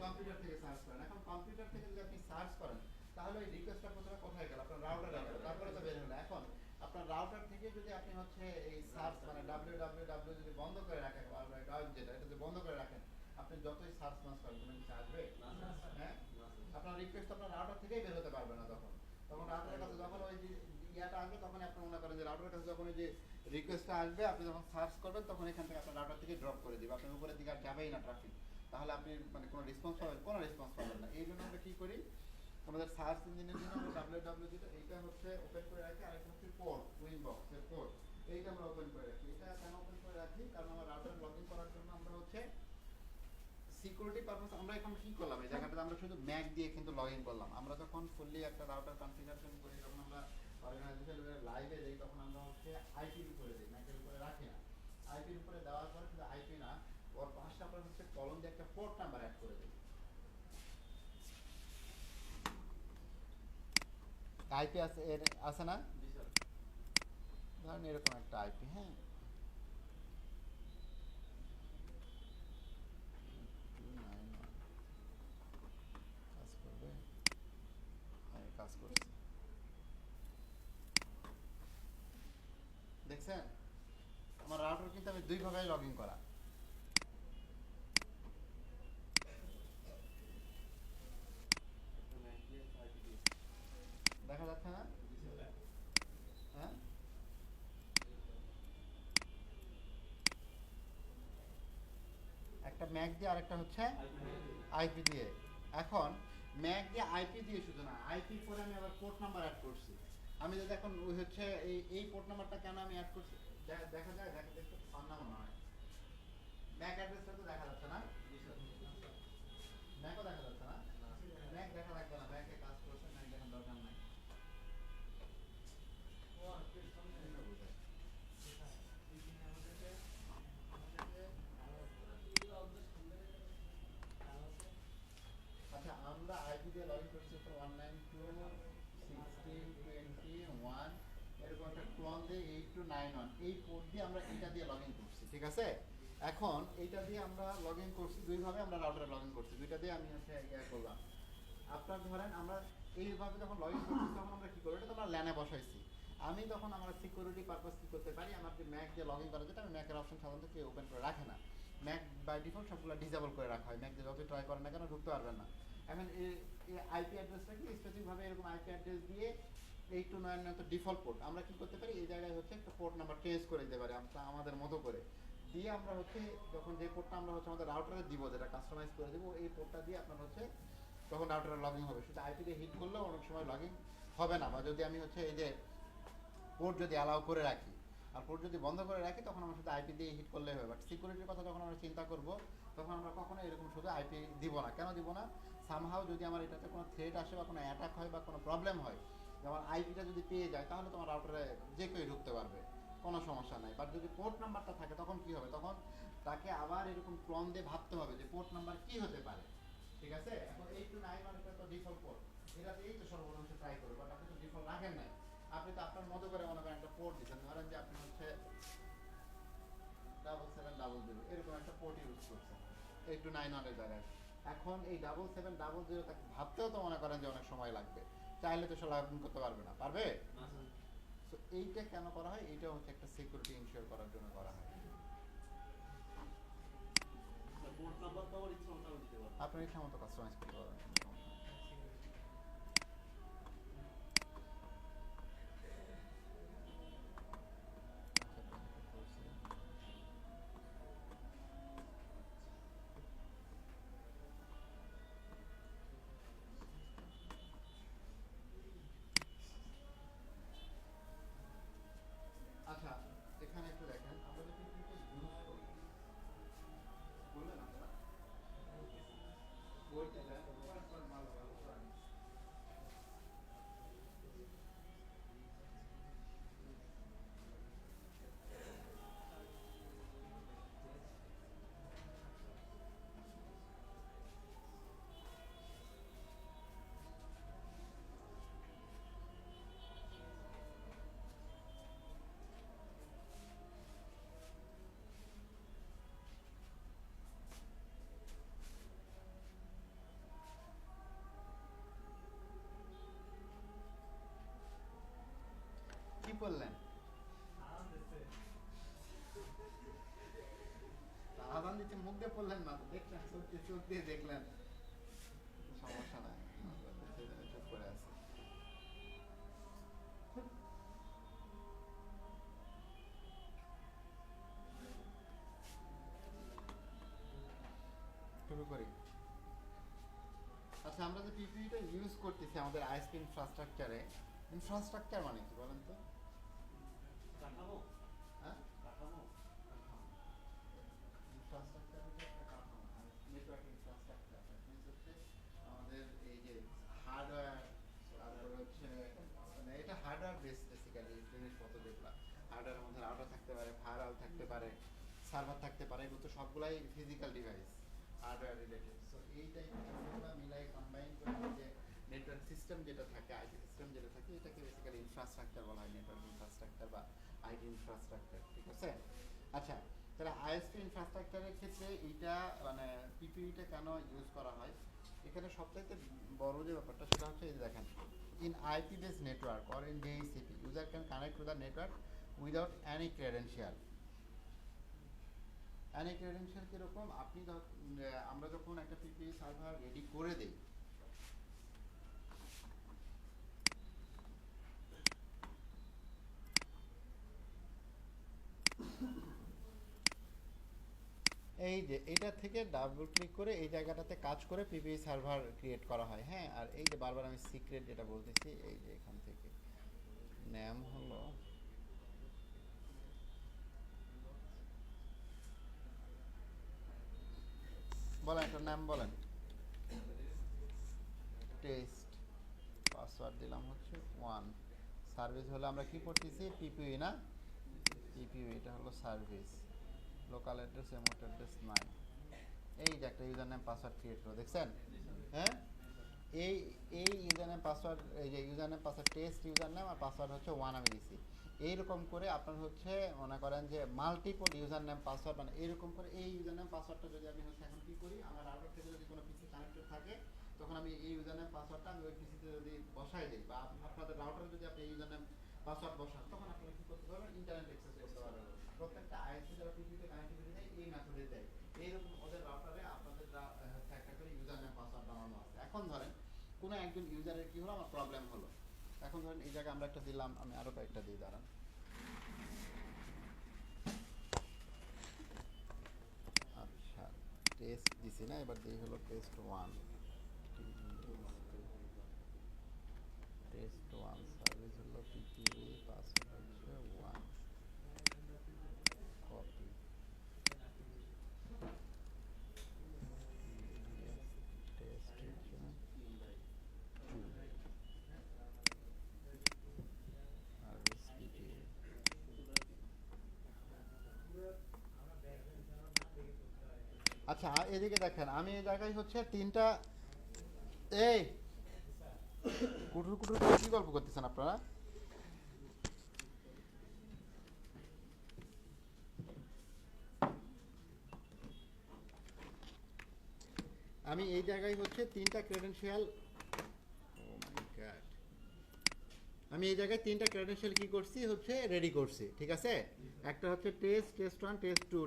কম্পিউটার থেকে সার্চ করেন। এখন কম্পিউটার থেকে যদি আপনি সার্চ করেন, তাহলে ওই রিকোয়েস্টটা প্রথমে কোথায় গেল? আপনার রাউটারে গেল, তারপরে তো বের হলো। এখন আপনার রাউটার থেকে যদি আপনি হচ্ছে এই সার্চ মানে www যদি বন্ধ করে রাখেন, ডট যেটা এটা যদি বন্ধ করে রাখেন, আপনি যতই সার্চ মাস করেন কোনো কিছু আসবে? হ্যাঁ, আপনার রিকোয়েস্ট আপনার রাউটার থেকেই বের হতে পারবে না। তখন রাউটারের কাছে যখন ওই যে ইয়াটা আসবে, তখন আপনি মনে করেন যে রাউটারের কাছে যখন ওই যে রিকোয়েস্টটা আসবে, আপনি যখন সার্চ করবেন তখন এখান থেকে আপনার রাউটার থেকে ড্রপ করে দিবে, আপনার উপরের দিকে আর যাবেই না ট্রাফিক। তাহলে আপনি মানে কোনো রেসপন্স পাবেন, কোনো রেসপন্স পাবেন না। এই জন্য আমরা কী করি, আমাদের সার্চ ইঞ্জিনের জন্য আমরা www যেটা এইটা হচ্ছে ওপেন করে রাখি, আর একটা হচ্ছে পোর্ট উইনবক্সের পোর্ট, এইটা আমরা ওপেন করে রাখি। এটা কেন ওপেন করে রাখি? কারণ আমার রাউটার লগ ইন করার জন্য আমরা হচ্ছে সিকিউরিটি পারপাস আমরা এখন কি করলাম, এই জায়গাটাতে আমরা শুধু ম্যাক দিয়ে কিন্তু লগ ইন করলাম। আমরা যখন ফুললি একটা রাউটার কনফিগারেশন করি, যখন আমরা অর্গানাইজেশন লাইভে যাই, তখন আমরা হচ্ছে আইপির উপরে দিই, ম্যাকের উপরে রাখি না। আইপির উপরে দেওয়ার পরে শুধু আইপি না, ওর পাশটা আমরা হচ্ছে কলম দিয়ে একটা পোর্ট নাম্বার অ্যাড করে দিই। আইপি আছে এর আছে না? ধরেন এরকম একটা আইপি, হ্যাঁ, কাজ করবে, হ্যাঁ কাজ করছে, দেখছেন আমার রাউটার কিন্তু আমি দুই ভাবে লগ ইন করা। দেখা যাচ্ছে না? হ্যাঁ, একটা ম্যাক দিয়ে আরেকটা হচ্ছে আইপি দিয়ে। এখন ম্যাক দিয়ে আইপি দিয়ে শুধু না, আইপির পরে আমি আবার পোর্ট নাম্বার অ্যাড করছি। আমি যদি এখন ওই হচ্ছে এই পোর্ট নাম্বারটা কেন আমি অ্যাড করছি, দেখা যায়, দেখা দেখতে পান্না মনে হয়। ম্যাক অ্যাড্রেসটা তো দেখা যাচ্ছে না, ম্যাকও দেখা যাচ্ছে না, ম্যাক দেখা লাগবে না, ম্যাকে কাজ করছে, ম্যাক দেখার দরকার নাই। আচ্ছা, আমরা আইপি দিয়ে লগ ইন করছি 192.16.21 এরকম একটা ক্লোন দিয়ে 8291, এই পোর্ট দিয়ে আমরা এটা দিয়ে লগ ইন করছি, ঠিক আছে? এখন এইটা দিয়ে আমরা লগ ইন করছি দুইভাবে, আমরা রাউটারে লগ ইন করছি দুইটা দিয়ে। আমি হচ্ছে ইয়ে করলাম, আপনার ধরেন আমরা এইভাবে যখন লগ ইন করছি তখন আমরা কী করবো, এটা তো আমরা ল্যানে বসাইছি। আমি তখন আমার সিকিউরিটি পারপাস কী করতে পারি, আমার যে ম্যাক দিয়ে লগ ইন করা যেটা, আমি ম্যাকের অপশন সাধারণত কেউ ওপেন করে রাখে না, ম্যাক বাই ডিফল্ট সবগুলো ডিসেবল করে রাখা হয়, ম্যাক দিয়ে যতই ট্রাই করেন না কেন ঢুকতে পারবেন না। এখন এই আইপি অ্যাড্রেসটা কি স্পেসিফিকভাবে এরকম আইপি অ্যাড্রেস দিয়ে 8299 তো ডিফল্ট পোর্ট, আমরা কি করতে পারি এই জায়গায় হচ্ছে একটা পোর্ট নাম্বার চেঞ্জ করে দিতে পারি আমরা আমাদের মতো করে দিয়ে। আমরা হচ্ছে যখন যে পোর্টটা আমরা হচ্ছে আমাদের রাউটারে দিব, যেটা কাস্টমাইজ করে দিব, এই পোর্টটা দিয়ে আপনার হচ্ছে তখন রাউটারে লগ ইন হবে। শুধু আইপি দিয়ে হিট করলেও অনেক সময় লগ ইন হবে না, বা যদি আমি হচ্ছে এই যে পোর্ট যদি অ্যালাউ করে রাখি আর পোর্ট যদি বন্ধ করে রাখি, তখন আমরা শুধু আইপি দিয়ে হিট করলেই হবে। বাট সিকিউরিটির কথা যখন আমরা চিন্তা করব, তখন আমরা কখনো এরকম শুধু আইপি দিব না। কেন দিব না? সামহাও যদি আমার এটাতে কোনো থ্রেট আসে বা কোনো অ্যাটাক হয় বা কোনো প্রবলেম হয়, যেমন আইপিটা যদি পেয়ে যায়, তাহলে তোমার রাউটারে যে কেউ ঢুকতে পারবে, কোনো সমস্যা নাই। বাট যদি পোর্ট নাম্বারটা থাকে, তখন কি হবে, তখন তাকে আবার এরকম ক্লন দিয়ে ভাবতে হবে যে পোর্ট নাম্বার কি হতে পারে, ঠিক আছে? এখন 8291 এটা তো ডিফল্ট পোর্ট, এটা দিয়েই তো সর্বনাশ ট্রাই করবে, বাট আপনি তো ডিফল্ট রাখেন নাই। আপনি তো আপনার মতো করে মনে করেন একটা পোর্ট দিচ্ছেন, ধরেন যে আপনি হচ্ছে 7700 এরকম একটা পোর্ট ইউজ করছেন 8291 জায়গায়। এখন এই 7700 তাকে ভাবতেও তো মনে করেন যে অনেক সময় লাগবে, চাইলে তো সে লগ ইন করতে পারবে না, পারবে? তো এইটা কেন করা হয়, এইটা হচ্ছে একটা সিকিউরিটি ইনশিওর করার জন্য করা হয়। আপনার ইচ্ছা মতো কাস্টমাইজ করতে পারবেন। আচ্ছা, এখানে একটু দেখেন, আমরা যদি কিন্তু ইউজ করি, বললেন আপনারা বলতে চান করলেন? আরাম দিচ্ছে। আদান দিচ্ছে মুখ দিয়ে পড়লেন না তো, দেখলেন চোখ দিয়ে দেখলেন, সমস্যা নাই, চুপ করে আছে। শুরু করি। আচ্ছা, আমরা যে পিপিইটা ইউজ করতেছি আমাদের আইএসপি ইনফ্রাস্ট্রাকচারে, ইনফ্রাস্ট্রাকচার মানে কি বলেন তো? কাঠামো হ্যাঁ, কাঠামো ইনফ্রাস্ট্রাকচার হচ্ছে একটা কাঠামো, আর নেটওয়ার্ক ইনফ্রাস্ট্রাকচার হচ্ছে আমাদের এই যে হার্ডওয়্যার, তারপর হচ্ছে মানে এটা হার্ডওয়্যার বেস বেসিক্যালি জিনিসপত্র, যেগুলো হার্ডওয়্যারের মধ্যে রাউটার থাকতে পারে, ফায়ারওয়াল থাকতে পারে, সার্ভার থাকতে পারে, এগুলো তো সবগুলাই physical device, hardware related. So এই টাইপের সবগুলো মিলাই কম্বাইন করে যে নেটওয়ার্ক সিস্টেম যেটা থাকে, আইটি সিস্টেম যেটা থাকে, এটাকে বেসিক্যালি ইনফ্রাস্ট্রাকচার বলা হয়, নেটওয়ার্ক ইনফ্রাস্ট্রাকচার বা আইটি ইনফ্রাস্ট্রাকচার, ঠিক আছে? আচ্ছা, তাহলে আইএসপি ইনফ্রাস্ট্রাকচারের ক্ষেত্রে এইটা মানে পিপিইটা কেন ইউজ করা হয়, এখানে সবচাইতে বড় যে ব্যাপারটা সেটা হচ্ছে এই যে দেখেন, in IP based network or in DHCP user can connect to the network without any credential. any credential কিরকম, আপনি আমরা যখন একটা পিপিই সার্ভার রেডি করে দেই, এই যে এইটা থেকে ডাবল ক্লিক করে এই জায়গাটাতে কাজ করে পিপিই সার্ভার ক্রিয়েট করা হয়। হ্যাঁ, আর এই যে বারবার আমি সিক্রেট যেটা বলতেছি, এই যে এখান থেকে নাম হলো, বলেন এটার নাম বলেন, টেস্ট, পাসওয়ার্ড দিলাম হচ্ছে 1, সার্ভিস হলো আমরা কি করতেছি পিপিই না, পিপিই এটা হলো service, local address remote address নাই, এই যে একটা ইউজার নেম পাসওয়ার্ড ক্রিয়েট করে দেখছেন। হ্যাঁ, এই এই ইউজার নেম পাসওয়ার্ড, এই যে user name password test user name আর পাসওয়ার্ড হচ্ছে 1 আমি দিছি। এইরকম করে আপনার হচ্ছে মনে করেন যে মাল্টিপল ইউজার নেম পাসওয়ার্ড, মানে এইরকম করে এই ইউজার নেম পাসওয়ার্ডটা যদি আমি হচ্ছে এখন কি করি, আমার রাউটার থেকে যদি কোনো পিসি কানেক্টেড থাকে, তখন আমি এই ইউজার নেম পাসওয়ার্ডটা আমি ওই পিসিতে যদি বসাই দিই, বা আপনাদের রাউটারে যদি আপনি ইউজার নেম পাসওয়ার্ড বসান, তখন আপনারা কি করতে পারবেন, ইন্টারনেট অ্যাক্সেস করতে পারবেন। প্রত্যেকটা আইএসপি যারা পিসিতে কানেক্টিভিটি দেয় এই মেথডে দেয়, এইরকম ওদের রাউটারে আপনাদের হচ্ছে একটা করে ইউজার নেম পাসওয়ার্ড বানানো আছে। এখন ধরেন কোনো একজন ইউজারের কি হলো, আমার প্রবলেম হলো, এখন ধরেন এই জায়গায় আমরা একটা দিলাম, আমি আরো কয়েকটা দিই, দাঁড়ান। আচ্ছা, টেস্ট দিছি না, এবার দিই হলো টেস্ট 1, টেস্ট 1 সার্ভিস হলো পিপিই, পাসওয়ার্ড হচ্ছে 1, কপি, টেস্ট হচ্ছে 2, সার্ভিস পিপিই। আচ্ছা, এদিকে দেখেন, আমি এই জায়গায় হচ্ছে তিনটা, এই কুটুর কুটুর করে কি গল্প করতেছেন আপনারা? আমি এই জায়গায় হচ্ছে তিনটা ক্রেডেনশিয়াল, ও মাই গড, আমি এই জায়গায় তিনটা ক্রেডেনশিয়াল কি করছি হচ্ছে রেডি করছি, ঠিক আছে? একটা হচ্ছে টেস্ট, টেস্ট 1, টেস্ট 2,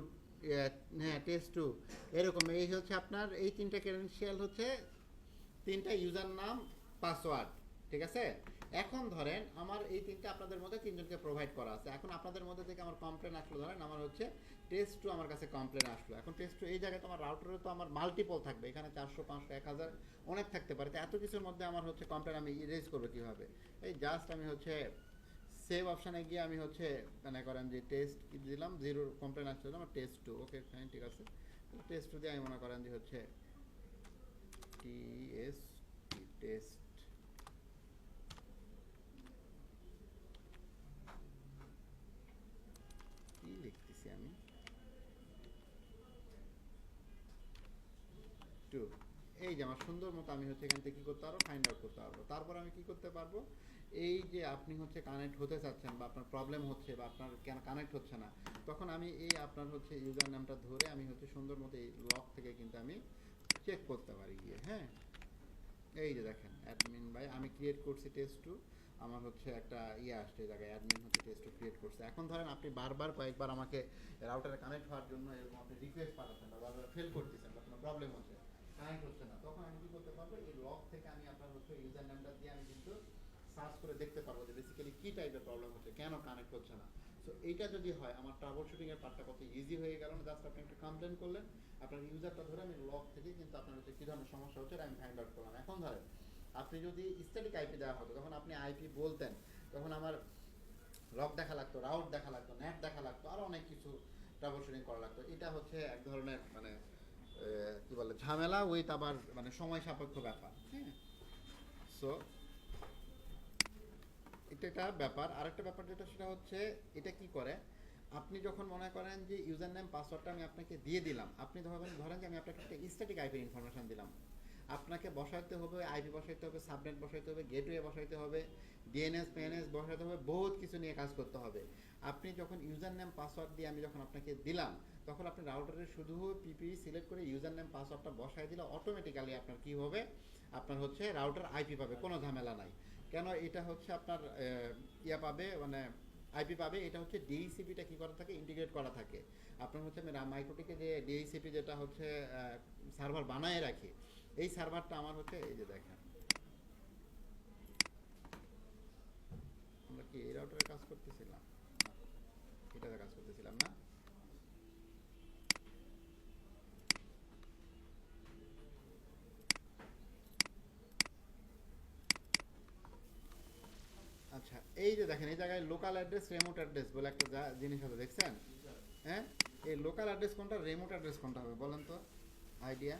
হ্যাঁ টেস্ট 2, এরকম। এই হচ্ছে আপনার এই তিনটা ক্রেডেনশিয়াল হচ্ছে তিনটা ইউজার নাম পাসওয়ার্ড, ঠিক আছে? এখন ধরেন আমার এই তিনটা আপনাদের মধ্যে তিনজনকে প্রোভাইড করা আছে, এখন আপনাদের মধ্যে থেকে আমার কমপ্লেন আসলো, ধরেন আমার হচ্ছে টেস্ট 2 আমার কাছে কমপ্লেন আসলো, এখন টেস্ট 2 এই জায়গায় তো আমার রাউটারে তো আমার মাল্টিপল থাকবে, এখানে 400 500 1000 অনেক থাকতে পারে, তো এত কিছুর মধ্যে আমার হচ্ছে কমপ্লেন আমি ইরেজ করবো কীভাবে? এই জাস্ট আমি হচ্ছে সেভ অপশানে গিয়ে আমি হচ্ছে মনে করেন যে টেস্ট কি দিলাম, 0 কমপ্লেন আসছিল, আমার টেস্ট 2, ওকে ফাইন, ঠিক আছে, টেস্ট 2 দিয়ে আমি মনে করেন যে হচ্ছে টিএস টেস্ট, কি লিখতেছি আমি, 2, এই যে আমার সুন্দর মতো আমি হচ্ছে এখান থেকে কী করতে পারবো, ফাইন্ড আউট করতে পারবো। তারপর আমি কি করতে পারবো, এই যে আপনি হচ্ছে কানেক্ট হতে চাচ্ছেন বা আপনার প্রবলেম হচ্ছে বা আপনার কেন কানেক্ট হচ্ছে না, তখন আমি এই আপনার হচ্ছে ইউজার নামটা ধরে আমি হচ্ছে সুন্দর মতো এই লগ থেকে কিন্তু আমি চেক করতে পারি গিয়ে। হ্যাঁ, এই যে দেখেন অ্যাডমিন ভাই আমি ক্রিয়েট করছি টেস্ট 2, আমার হচ্ছে একটা ইয়ে আসছে এই জায়গায় অ্যাডমিন হচ্ছে টেস্ট ক্রিয়েট করছে। এখন ধরেন আপনি বারবার কয়েকবার আমাকে রাউটারে কানেক্ট হওয়ার জন্য এরকম আপনি রিকোয়েস্ট পাঠাচ্ছেন বা বারবার ফেল করতেছেন বা কোনো প্রবলেম হচ্ছে, কানেক্ট হচ্ছে না, তখন আমি কি করতে পারবো, এই লগ থেকে আমি আপনার হচ্ছে ইউজার নেমটা দিয়ে আমি কিন্তু সার্চ করে দেখতে পারবো যে বেসিক্যালি কী টাইপের প্রবলেম হচ্ছে, কেন কানেক্ট হচ্ছে না। সো এইটা যদি হয় আমার ট্রাবল শুটিং এর পার্টটা কত ইজি হয়ে গেল না, জাস্ট আপনি একটা কমপ্লেন করলেন, আপনার ইউজারটা ধরে আমি লগ থেকে কিন্তু আপনার হচ্ছে কী ধরনের সমস্যা হচ্ছে এটা আমি ফাইন্ড আউট করলাম। এখন ধরেন আপনি যদি স্ট্যাটিক আইপি দেওয়া হতো, তখন আপনি আইপি বলতেন, তখন আমার লগ দেখা লাগতো, রাউট দেখা লাগতো, নেট দেখা লাগতো, আরও অনেক কিছু ট্রাবল শুটিং করা লাগতো। এটা হচ্ছে এক ধরনের মানে কি বলে ঝামেলা উইথ আবার মানে সময় সাপেক্ষ ব্যাপার। হ্যাঁ, সো এটা একটা ব্যাপার। আরেকটা ব্যাপার যেটা সেটা হচ্ছে এটা কি করে, আপনি যখন মনে করেন যে ইউজার নেম পাসওয়ার্ডটা আমি আপনাকে দিয়ে দিলাম, আপনি ধরেন যে আমি আপনাকে একটা স্ট্যাটিক আইপির ইনফরমেশন দিলাম, আপনাকে বসাইতে হবে আইপি, বসাইতে হবে সাবনেট, বসাইতে হবে গেটওয়ে, বসাইতে হবে ডিএনএস পিএনএস, বসাইতে হবে বহুত কিছু নিয়ে কাজ করতে হবে। আপনি যখন ইউজার নেম পাসওয়ার্ড দিয়ে আমি যখন আপনাকে দিলাম, তখন আপনি রাউটারে শুধু পিপি সিলেক্ট করে ইউজার নেম পাসওয়ার্ডটা বসাই দিলে অটোমেটিক্যালি আপনার কি হবে, আপনার হচ্ছে রাউটার আইপি পাবে, কোনো ঝামেলা নাই। কেন এটা হচ্ছে আপনার ইয়া পাবে মানে আইপি পাবে, এটা হচ্ছে ডিইসিপিটা কি করা থাকে, ইন্টিগ্রেট করা থাকে। আপনার হচ্ছে আমি মাইক্রোটিকে যে ডিইসিপি যেটা হচ্ছে সার্ভার বানায় রাখি, এই সার্ভারটা আমার হচ্ছে এই যে দেখেন, আমরা কি এই রাউটারে কাজ করতেছিলাম, এটাতে কাজ করতেছিলাম না, আচ্ছা এই যে দেখেন এই জায়গায় লোকাল অ্যাড্রেস রিমোট অ্যাড্রেস বলে একটা জিনিস আছে, দেখছেন? হ্যাঁ, এই লোকাল অ্যাড্রেস কোনটা, রিমোট অ্যাড্রেস কোনটা হবে বলেন তো, আইডিয়া?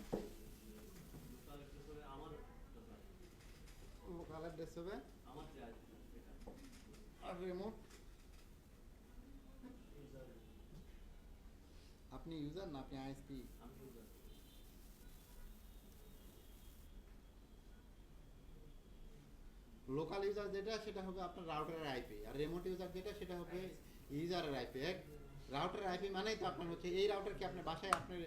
লোকাল অ্যাড্রেস হবে আমার দরকার। লোকাল অ্যাড্রেস হবে আমার যে আছে এটা আর রিমোট ইউজার। আপনি ইউজার না আপনি আইএসপি? আমি ইউজার। লোকাল ইউজার যেটা সেটা হবে আপনার রাউটারের আইপি, আর রিমোট ইউজার যেটা সেটা হবে ইউজারের আইপি। এক রাউটারের আইপি মানেই তো আপনার হচ্ছে এই রাউটার কি আপনার বাসায় আপনার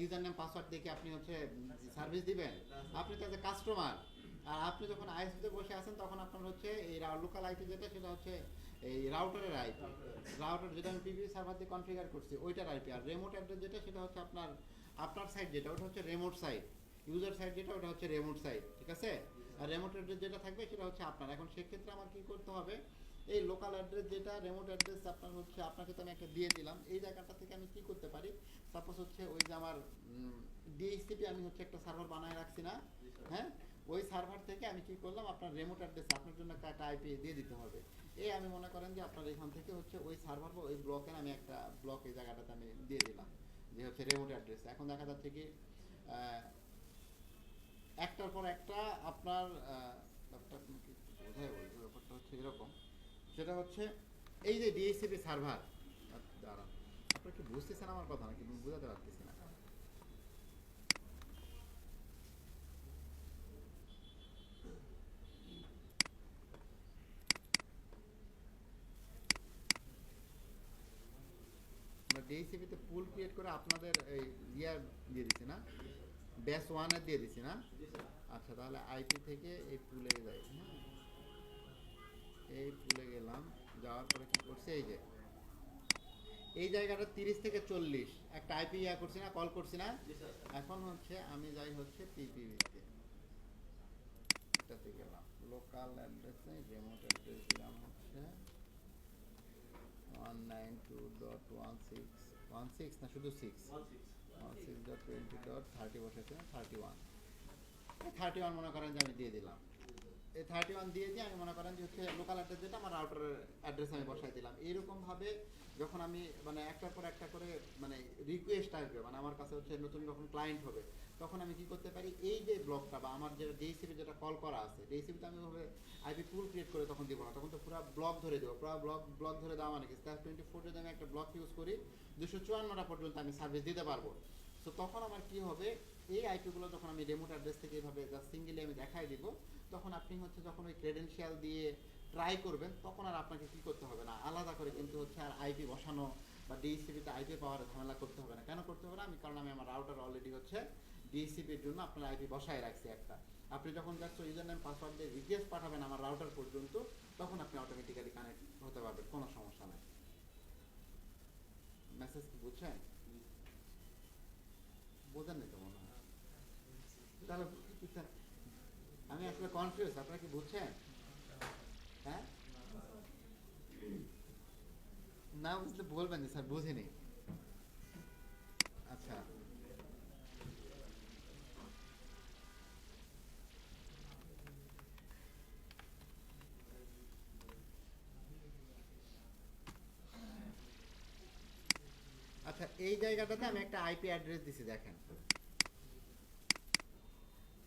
ইউজার নেম পাসওয়ার্ড দেখে আপনি হচ্ছে সার্ভিস দিবেন, আপনি তো কাস্টমার। আর আপনি যখন আইএসপিতে বসে আছেন তখন আপনার হচ্ছে এই লোকাল আইপি যেটা সেটা হচ্ছে এই রাউটারের আইপি, রাউটার যেটা আমি পিপি সার্ভার দিয়ে কনফিগার করছি ওইটার আইপি। আর রিমোট অ্যাড্রেস যেটা সেটা হচ্ছে আপনার আপনার সাইট যেটা ওটা হচ্ছে রিমোট সাইট, ইউজার সাইট যেটা ওটা হচ্ছে রিমোট সাইট, ঠিক আছে? আর রিমোট অ্যাড্রেস যেটা থাকবে সেটা হচ্ছে আপনার। এখন সেক্ষেত্রে আমার কি করতে হবে, এই লোকাল অ্যাড্রেস যেটা রিমোট অ্যাড্রেস আপনার হচ্ছে আপনাকে তো আমি একটা দিয়ে দিলাম, এই জায়গাটা থেকে আমি কি করতে পারি, সাপোজ হচ্ছে ওই যে আমার ডিএইচসিপি আমি হচ্ছে একটা সার্ভার বানায় রাখছি না, হ্যাঁ, ওই সার্ভার থেকে আমি কি করলাম আপনার রিমোট অ্যাড্রেস আপনার জন্য একটা আইপি দিয়ে দিতে হবে। এই আমি মনে করেন যে আপনার এখান থেকে হচ্ছে ওই সার্ভার বা ওই ব্লকের আমি একটা ব্লক এই জায়গাটাতে আমি দিয়ে দিলাম যে হচ্ছে রিমোট অ্যাড্রেস। এখন দেখা যাচ্ছে কি একটার পর একটা আপনার ব্যাপারটা আপনাকে বোঝায় বলবো, ব্যাপারটা হচ্ছে এরকম, সেটা হচ্ছে এই যে ডিএসসিপি সার্ভার, দাঁড়ান আপনারা কি বুঝতেছেন আমার কথা নাকি বোঝাতে পারতেছি না? আমরা ডিএসসিপিতে পুল ক্রিয়েট করে আপনাদের এই ইয়ার দিয়ে দিচ্ছি না, ব্যাস ওয়ানের দিয়ে দিচ্ছি না। আচ্ছা তাহলে আইপি থেকে এই পুলে যাই, হ্যাঁ এই পুলে গেলাম, যাওয়ার পরে কি করছে এই যে এই জায়গাটা 30 থেকে 40 একটা আইপি ইয়া করছি না, কল করছি না। এখন হচ্ছে আমি যাই হচ্ছে পিপিভিতে, এটাতে গেলাম লোকাল অ্যাড্রেসে রিমোট অ্যাড্রেস দিলাম হচ্ছে 192.16 না শুধু 6 106.20.30 বসাইছে না 31, 31 মনে করেন যে আমি দিয়ে দিলাম। এই 31 দিয়ে আমি মনে করেন যে হচ্ছে লোকাল অ্যাড্রেস যেটা আমার রাউটারের অ্যাড্রেস আমি বসাই দিলাম। এইরকমভাবে যখন আমি মানে একটার পর একটা করে মানে রিকোয়েস্ট আসবে, মানে আমার কাছে হচ্ছে নতুন যখন ক্লায়েন্ট হবে, তখন আমি কি করতে পারি, এই যে ব্লকটা বা আমার যে ডিএসসিপি যেটা কল করা আছে, ডিএসসিপিতে আমি ওভাবে আইপি পুল ক্রিয়েট করে তখন দিব না, তখন তো পুরো ব্লক ধরে দেবো। পুরো ব্লক ধরে দেওয়া মানে কি, /24 যদি আমি একটা ব্লক ইউজ করি 254টা পর্যন্ত আমি সার্ভিস দিতে পারবো। সো তখন আমার কি হবে, এই আইপিগুলো যখন আমি রিমোট অ্যাড্রেস থেকে এইভাবে জাস্ট সিঙ্গেলি আমি দেখাই দিব, তখন আপনি হচ্ছে যখন ওই ক্রেডেনশিয়াল দিয়ে ট্রাই করবেন তখন আর আপনাকে কি করতে হবে না, আলাদা করে কিন্তু হচ্ছে আর আইপি বসানো বা ডিএসসিপিতে আইপি পাওয়ার ঝামেলা করতে হবে না। কেন করতে হবে না, কারণ আমি আমার রাউটার অলরেডি হচ্ছে ডিএসসিপির জন্য আপনার আইপি বসায় রাখছি একটা। আপনি যখন জাস্ট ইউজার নেম পাসওয়ার্ড দিয়ে রিকোয়েস্ট পাঠাবেন আমার রাউটার পর্যন্ত, তখন আপনি অটোমেটিক্যালি কানেক্ট হতে পারবেন, কোনো সমস্যা নাই। মেসেজ কি বুঝছেন? বোঝেন নি তো মনে হয়। তাহলে আমি আসলে কনফিউজ, আপনারা কি বুঝছেন? হ্যাঁ, না বুঝলে বলবেন যে স্যার বুঝিনি। আচ্ছা, আচ্ছা এই জায়গাটাতে আমি একটা আইপি অ্যাড্রেস দিছি, দেখেন,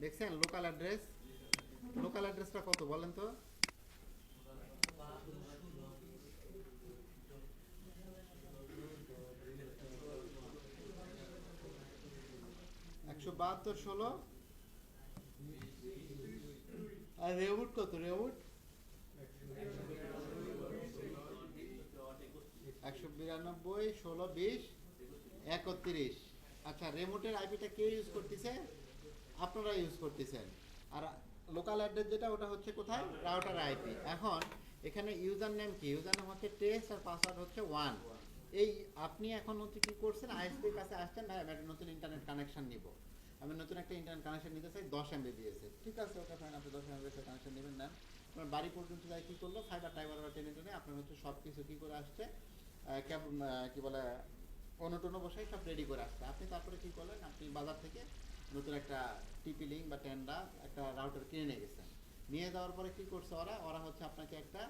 দেখছেন লোকাল অ্যাড্রেস। লোকাল অ্যাড্রেসটা কত বলেন তো? 172.16। আর রেউট কত? রেউট 192.16.20.31। আচ্ছা, রেমোটের আইপিটা কে ইউজ করতেছে? আপনারা ইউজ করতেছেন। আর লোকাল অ্যাড্রেস যেটা, ওটা হচ্ছে কোথায়? Router IP. এখন এখানে ইউজার নেম কি? ইউজার নেম হচ্ছে টেস্ট আর পাসওয়ার্ড হচ্ছে 1। এই আপনি এখন হচ্ছে কি করছেন, আইএসপির কাছে আসছেন, ভাই আমি একটা নতুন ইন্টারনেট কানেকশন নিব, আমি নতুন একটা ইন্টারনেট কানেকশন নিতে চাই 10 MBPS এর। ঠিক আছে, ওটা ফাইন, আপনি 10 MBPS এর কানেকশন নেবেন, নেন। আপনার বাড়ি পর্যন্ত যাই কি করলো, ফাইবার টাইবার টেনে টেনে আপনার হচ্ছে সব কিছু কী করে আসছে, কি বলে অনুটনো বসাই সব রেডি করে আসছে। আপনি তারপরে কি করলেন, আপনি বাজার থেকে নতুন একটা টিপি লিঙ্ক বা টেন্ডা একটা রাউটার কিনে নিয়ে গেছেন। নিয়ে যাওয়ার পরে কি করছে ওরা, ওরা হচ্ছে আপনাকে একটা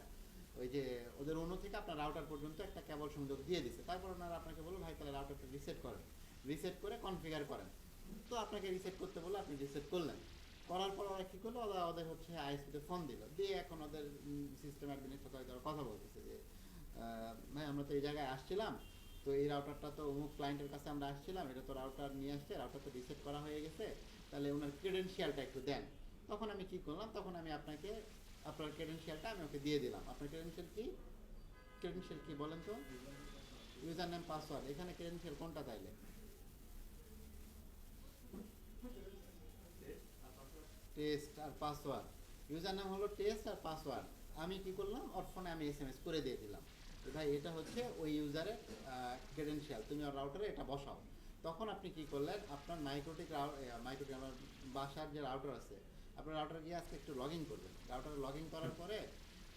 ওই যে ওদের অন্য থেকে আপনার রাউটার পর্যন্ত একটা কেবল সংযোগ দিয়ে দিচ্ছে। তারপর ওনারা আপনাকে বললো ভাই তাহলে রাউটারটা রিসেট করেন, রিসেট করে কনফিগার করেন। তো আপনাকে রিসেট করতে বললো, আপনি রিসেট করলেন। করার পর ওরা কী করলো, ওরা ওদের হচ্ছে আইএসপিতে ফোন দিল, দিয়ে এখন ওদের সিস্টেম অ্যাডমিনের সাথে ওরা কথা বলতেছে যে ভাই আমরা তো এই জায়গায় আসছিলাম, তো এই রাউটারটা তো অমুক ক্লায়েন্টের কাছে আমরা আসছিলাম, এটা তো রাউটার নিয়ে আসছে, রাউটার তো রিসেট করা হয়ে গেছে, তাহলে ওনার ক্রেডেনশিয়ালটা একটু দেন। তখন আমি কি করলাম, তখন আমি আপনাকে আপনার ক্রেডেনশিয়ালটা আমি ওকে দিয়ে দিলাম। আপনার ক্রেডেনশিয়াল কি? ক্রেডেনশিয়াল কি বলেন তো? User name password. এখানে ক্রেডেনশিয়াল কোনটা তাইলে? টেস্ট আর পাসওয়ার্ড। ইউজার নেম হলো টেস্ট আর পাসওয়ার্ড। আমি কি করলাম, ওর ফোনে আমি SMS করে দিয়ে দিলাম ভাই এটা হচ্ছে ওই ইউজারের ক্রেডেনশিয়াল, তুমি ওর রাউটারে এটা বসাও। তখন আপনি কি করলেন, আপনার মাইক্রোটিক আমার বাসার যে রাউটার আছে, আপনার রাউটার গিয়ে আজকে একটু লগ ইন করবেন। রাউটারে লগ ইন করার পরে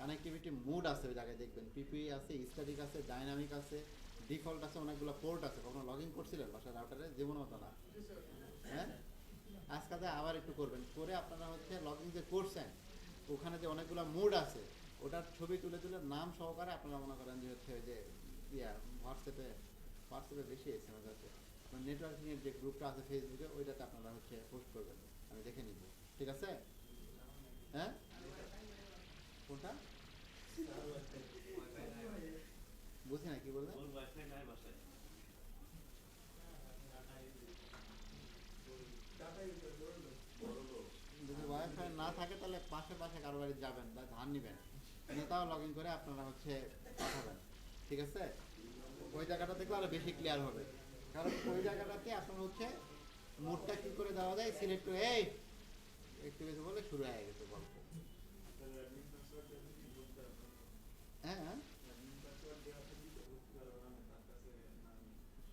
কানেক্টিভিটি মোড আছে ওই জায়গায় দেখবেন, পিপি আছে, স্ট্যাটিক আছে, ডাইনামিক আছে, ডিফল্ট আছে, অনেকগুলো পোর্ট আছে। কখনো লগ ইন করছিলেন বাসার রাউটারে? জীবনও তো না। হ্যাঁ, আজকাল আবার একটু করবেন, করে আপনারা হচ্ছে লগ ইন যে করছেন ওখানে যে অনেকগুলো মোড আছে ওটার ছবি তুলে তুলে নাম সহকারে আপনারা মনে করেন যে হচ্ছে ওই যে হোয়াটসঅ্যাপে বেশি SMS আছে, আপনার নেটওয়ার্কিংয়ের যে গ্রুপটা আছে ফেসবুকে, ওইটাতে আপনারা হচ্ছে পোস্ট করবেন, আমি দেখে নিব। ঠিক আছে? হ্যাঁ, কোনটা বুঝি না, কি বললেন? যদি ওয়াইফাই না থাকে তাহলে পাশে পাশে কারো বাড়ি যাবেন বা ধান নিবেন, নেতাও লগ ইন করে আপনারা হচ্ছে পাঠাবেন। ঠিক আছে? ওই জায়গাটা দেখলে আরো বেশি ক্লিয়ার হবে, কারণ ওই জায়গাটাতে আপনার হচ্ছে মোডটা কি করে দেওয়া যায়, সিলেক্ট করে এই একটু কিছু বলে শুরু হয়ে গেছে গল্প। হ্যাঁ,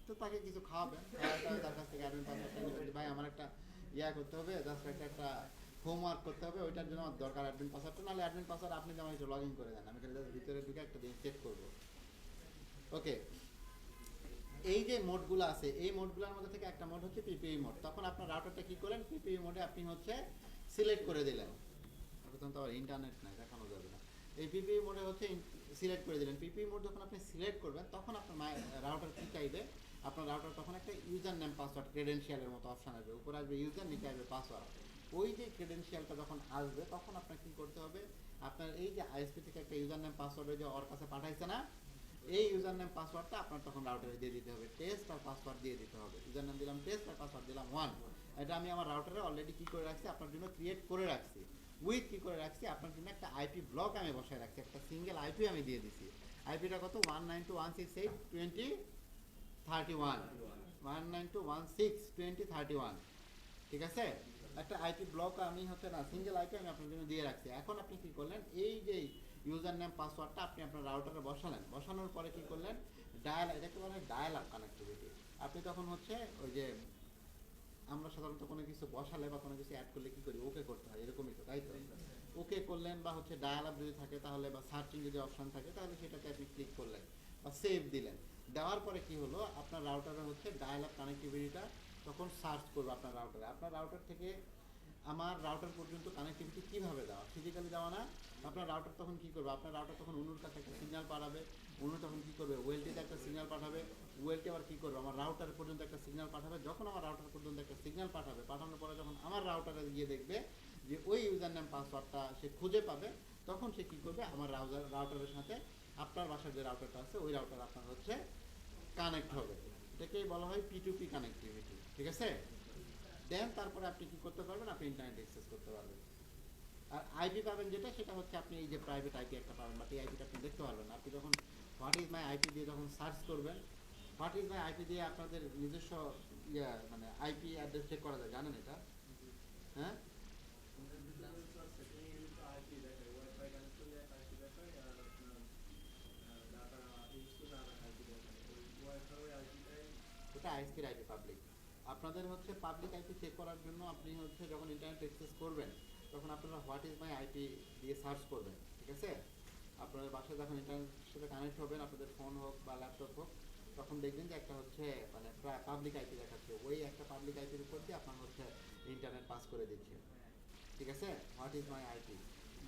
তো তাকে কিছু খাওয়াবেন, তার কাছ থেকে অ্যাডমিন পাসওয়ার্ডটা নেবেন, ভাই আমার একটা করতে হবে, জাস্ট একটা হোমওয়ার্ক করতে হবে, ওইটার জন্য আমার দরকার অ্যাডমিন পাসওয়ার্ডটা, নাহলে অ্যাডমিন পাসওয়ার্ড আপনি যেমন একটু লগ ইন করে দেন, আমি জাস্ট ভিতরে ঢুকে একটা দিন চেক করবো। ওকে, এই যে মোডগুলো আছে এই মোডগুলোর মধ্যে থেকে একটা মোড হচ্ছে পিপিই মোড। তখন আপনার রাউটারটা কি করেন, পিপিই মোডে আপনি হচ্ছে সিলেক্ট করে দিলেন। তখন তো আবার ইন্টারনেট নাই, দেখানো যাবে না। এই পিপিই মোডে হচ্ছে সিলেক্ট করে দিলেন। পিপিই মোড যখন আপনি সিলেক্ট করবেন তখন আপনার রাউটার কি চাইবে, আপনার রাউটার তখন একটা ইউজার নেম পাসওয়ার্ড ক্রেডেনশিয়ালের মতো অপশন আসবে, উপরে আসবে ইউজার, নিচে আসবে পাসওয়ার্ড। ওই যে ক্রেডেনশিয়ালটা যখন আসবে তখন আপনার কি করতে হবে, আপনার এই যে আইএসপি থেকে একটা ইউজার নেম পাসওয়ার্ড যে ওর কাছে পাঠাইছে না, এই ইউজার নেম পাসওয়ার্ডটা আপনার তখন রাউটারে দিয়ে দিতে হবে, টেস্ট আর পাসওয়ার্ড দিয়ে দিতে হবে। ইউজার নেম দিলাম টেস্ট আর পাসওয়ার্ড দিলাম 1। এটা আমি আমার রাউটারে অলরেডি কি করে রাখছি, আপনার জন্য ক্রিয়েট করে রাখছি। উইথ কি করে রাখছি, আপনার জন্য একটা আইপি ব্লক আমি বসায় রাখছি, একটা সিঙ্গেল আইপি আমি দিয়ে দিছি। আইপিটা কত? 192.168.20.31। 192.168.20.31। ঠিক আছে? একটা আইপি ব্লক আমি হচ্ছে না, সিঙ্গেল আইপি আমি আপনার জন্য দিয়ে রাখছি। এখন আপনি কি করলেন, এই যে ইউজার নেম পাসওয়ার্ডটা আপনি আপনার রাউটারে বসালেন, বসানোর পরে কি করলেন, ডায়াল, এটাকে বলা হয় ডায়াল আপ কানেক্টিভিটি। আপনি তখন হচ্ছে ওই যে আমরা সাধারণত কোনো কিছু বসালে বা কোনো কিছু অ্যাড করলে কি করি, ওকে করতে হয়, এরকমই তো, তাই তো? ওকে করলেন, বা হচ্ছে ডায়াল আপ যদি থাকে তাহলে, বা সার্চিং যদি অপশন থাকে তাহলে সেটাতে আপনি ক্লিক করলেন বা সেভ দিলেন। দেওয়ার পরে কি হলো, আপনার রাউটারে হচ্ছে ডায়াল আপ কানেক্টিভিটিটা তখন সার্চ করবে আপনার রাউটারে, আপনার রাউটার থেকে আমার রাউটার পর্যন্ত কানেক্টিভিটি কীভাবে দেওয়া, ফিজিক্যালি দেওয়া না। আপনার রাউটার তখন কী করবে, আপনার রাউটার তখন অনুর কাছে একটা সিগন্যাল পাঠাবে, অনু তখন কী করবে, ওয়েলটিতে একটা সিগন্যাল পাঠাবে, ওয়েলটি আবার কী করবে, আমার রাউটার পর্যন্ত একটা সিগন্যাল পাঠাবে। যখন আমার রাউটার পর্যন্ত একটা সিগন্যাল পাঠাবে, পাঠানোর পরে যখন আমার রাউটারে গিয়ে দেখবে যে ওই ইউজার নেম পাসওয়ার্ডটা সে খুঁজে পাবে, তখন সে কী করবে, আমার রাউটারের সাথে আপনার বাসার যে রাউটারটা আছে ওই রাউটার আপনার হচ্ছে কানেক্ট হবে। এটাকেই বলা হয় P2P কানেক্টিভিটি, ঠিক আছে? দেন তারপরে আপনি কি করতে পারবেন, আপনি ইন্টারনেট অ্যাক্সেস করতে পারবেন। আর আইপি পাবেন যেটা, সেটা হচ্ছে আপনি এই যে প্রাইভেট আইপি একটা পাবেন, বাট এই আইপিটা আপনি দেখতে পারবেন না। আপনি যখন হোয়াট ইজ মাই আইপি দিয়ে যখন সার্চ করবেন, হোয়াট ইজ মাই আইপি দিয়ে আপনাদের নিজস্ব মানে আইপি অ্যাড্রেস চেক করা যায়, জানেন এটা? হ্যাঁ, ওটা আইএসপির আইপি পাবলিক। আপনাদের হচ্ছে পাবলিক আইপি চেক করার জন্য আপনি হচ্ছে যখন ইন্টারনেট অ্যাক্সেস করবেন, তখন আপনারা হোয়াট ইজ মাই আইপি দিয়ে সার্চ করবেন, ঠিক আছে? আপনাদের বাসায় যখন ইন্টারনেটের সাথে কানেক্ট হবেন, আপনাদের ফোন হোক বা ল্যাপটপ হোক, তখন দেখবেন যে একটা হচ্ছে মানে পাবলিক আইপি দেখাচ্ছে, ওই একটা পাবলিক আইপির উপর দিয়ে আপনার হচ্ছে ইন্টারনেট পাস করে দিচ্ছে, ঠিক আছে? হোয়াট ইজ মাই আইপি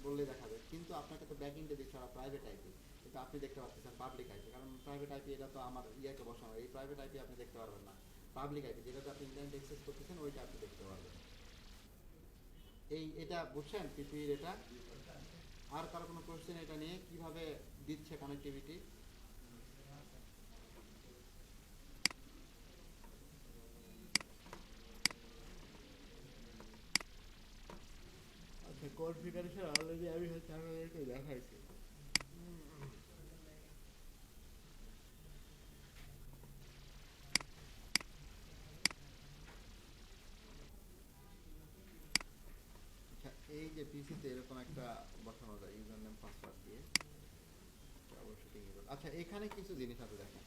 বললে দেখাবে, কিন্তু আপনাকে তো ব্যাক ইন্ডে দিচ্ছে ওরা প্রাইভেট আইপি, কিন্তু আপনি দেখতে পাচ্ছেন পাবলিক আইপি, কারণ প্রাইভেট আইপি এটা তো আমার ইয়াকে বসানো, এই প্রাইভেট আইপি আপনি দেখতে পারবেন না। পাবলিক আইপি যেটাতে আপনি ইন্টারনেট অ্যাক্সেস করতেছেন ওইটা আপনি দেখতে পারবেন। এই এটা বুঝছেন পিপির এটা? আর কারো কোনো কোশ্চেন এটা নিয়ে কিভাবে দিচ্ছে কানেক্টিভিটি? আচ্ছা, কনফিগারেশন অলরেডি আমি হচ্ছে আপনাদেরকে দেখাইছি। আচ্ছা, এই যে পিসিতে এরকম একটা বসানো যায় ইউজার নেম পাসওয়ার্ড দিয়ে, অবশ্যই। আচ্ছা, এখানে কিছু জিনিস আছে দেখেন,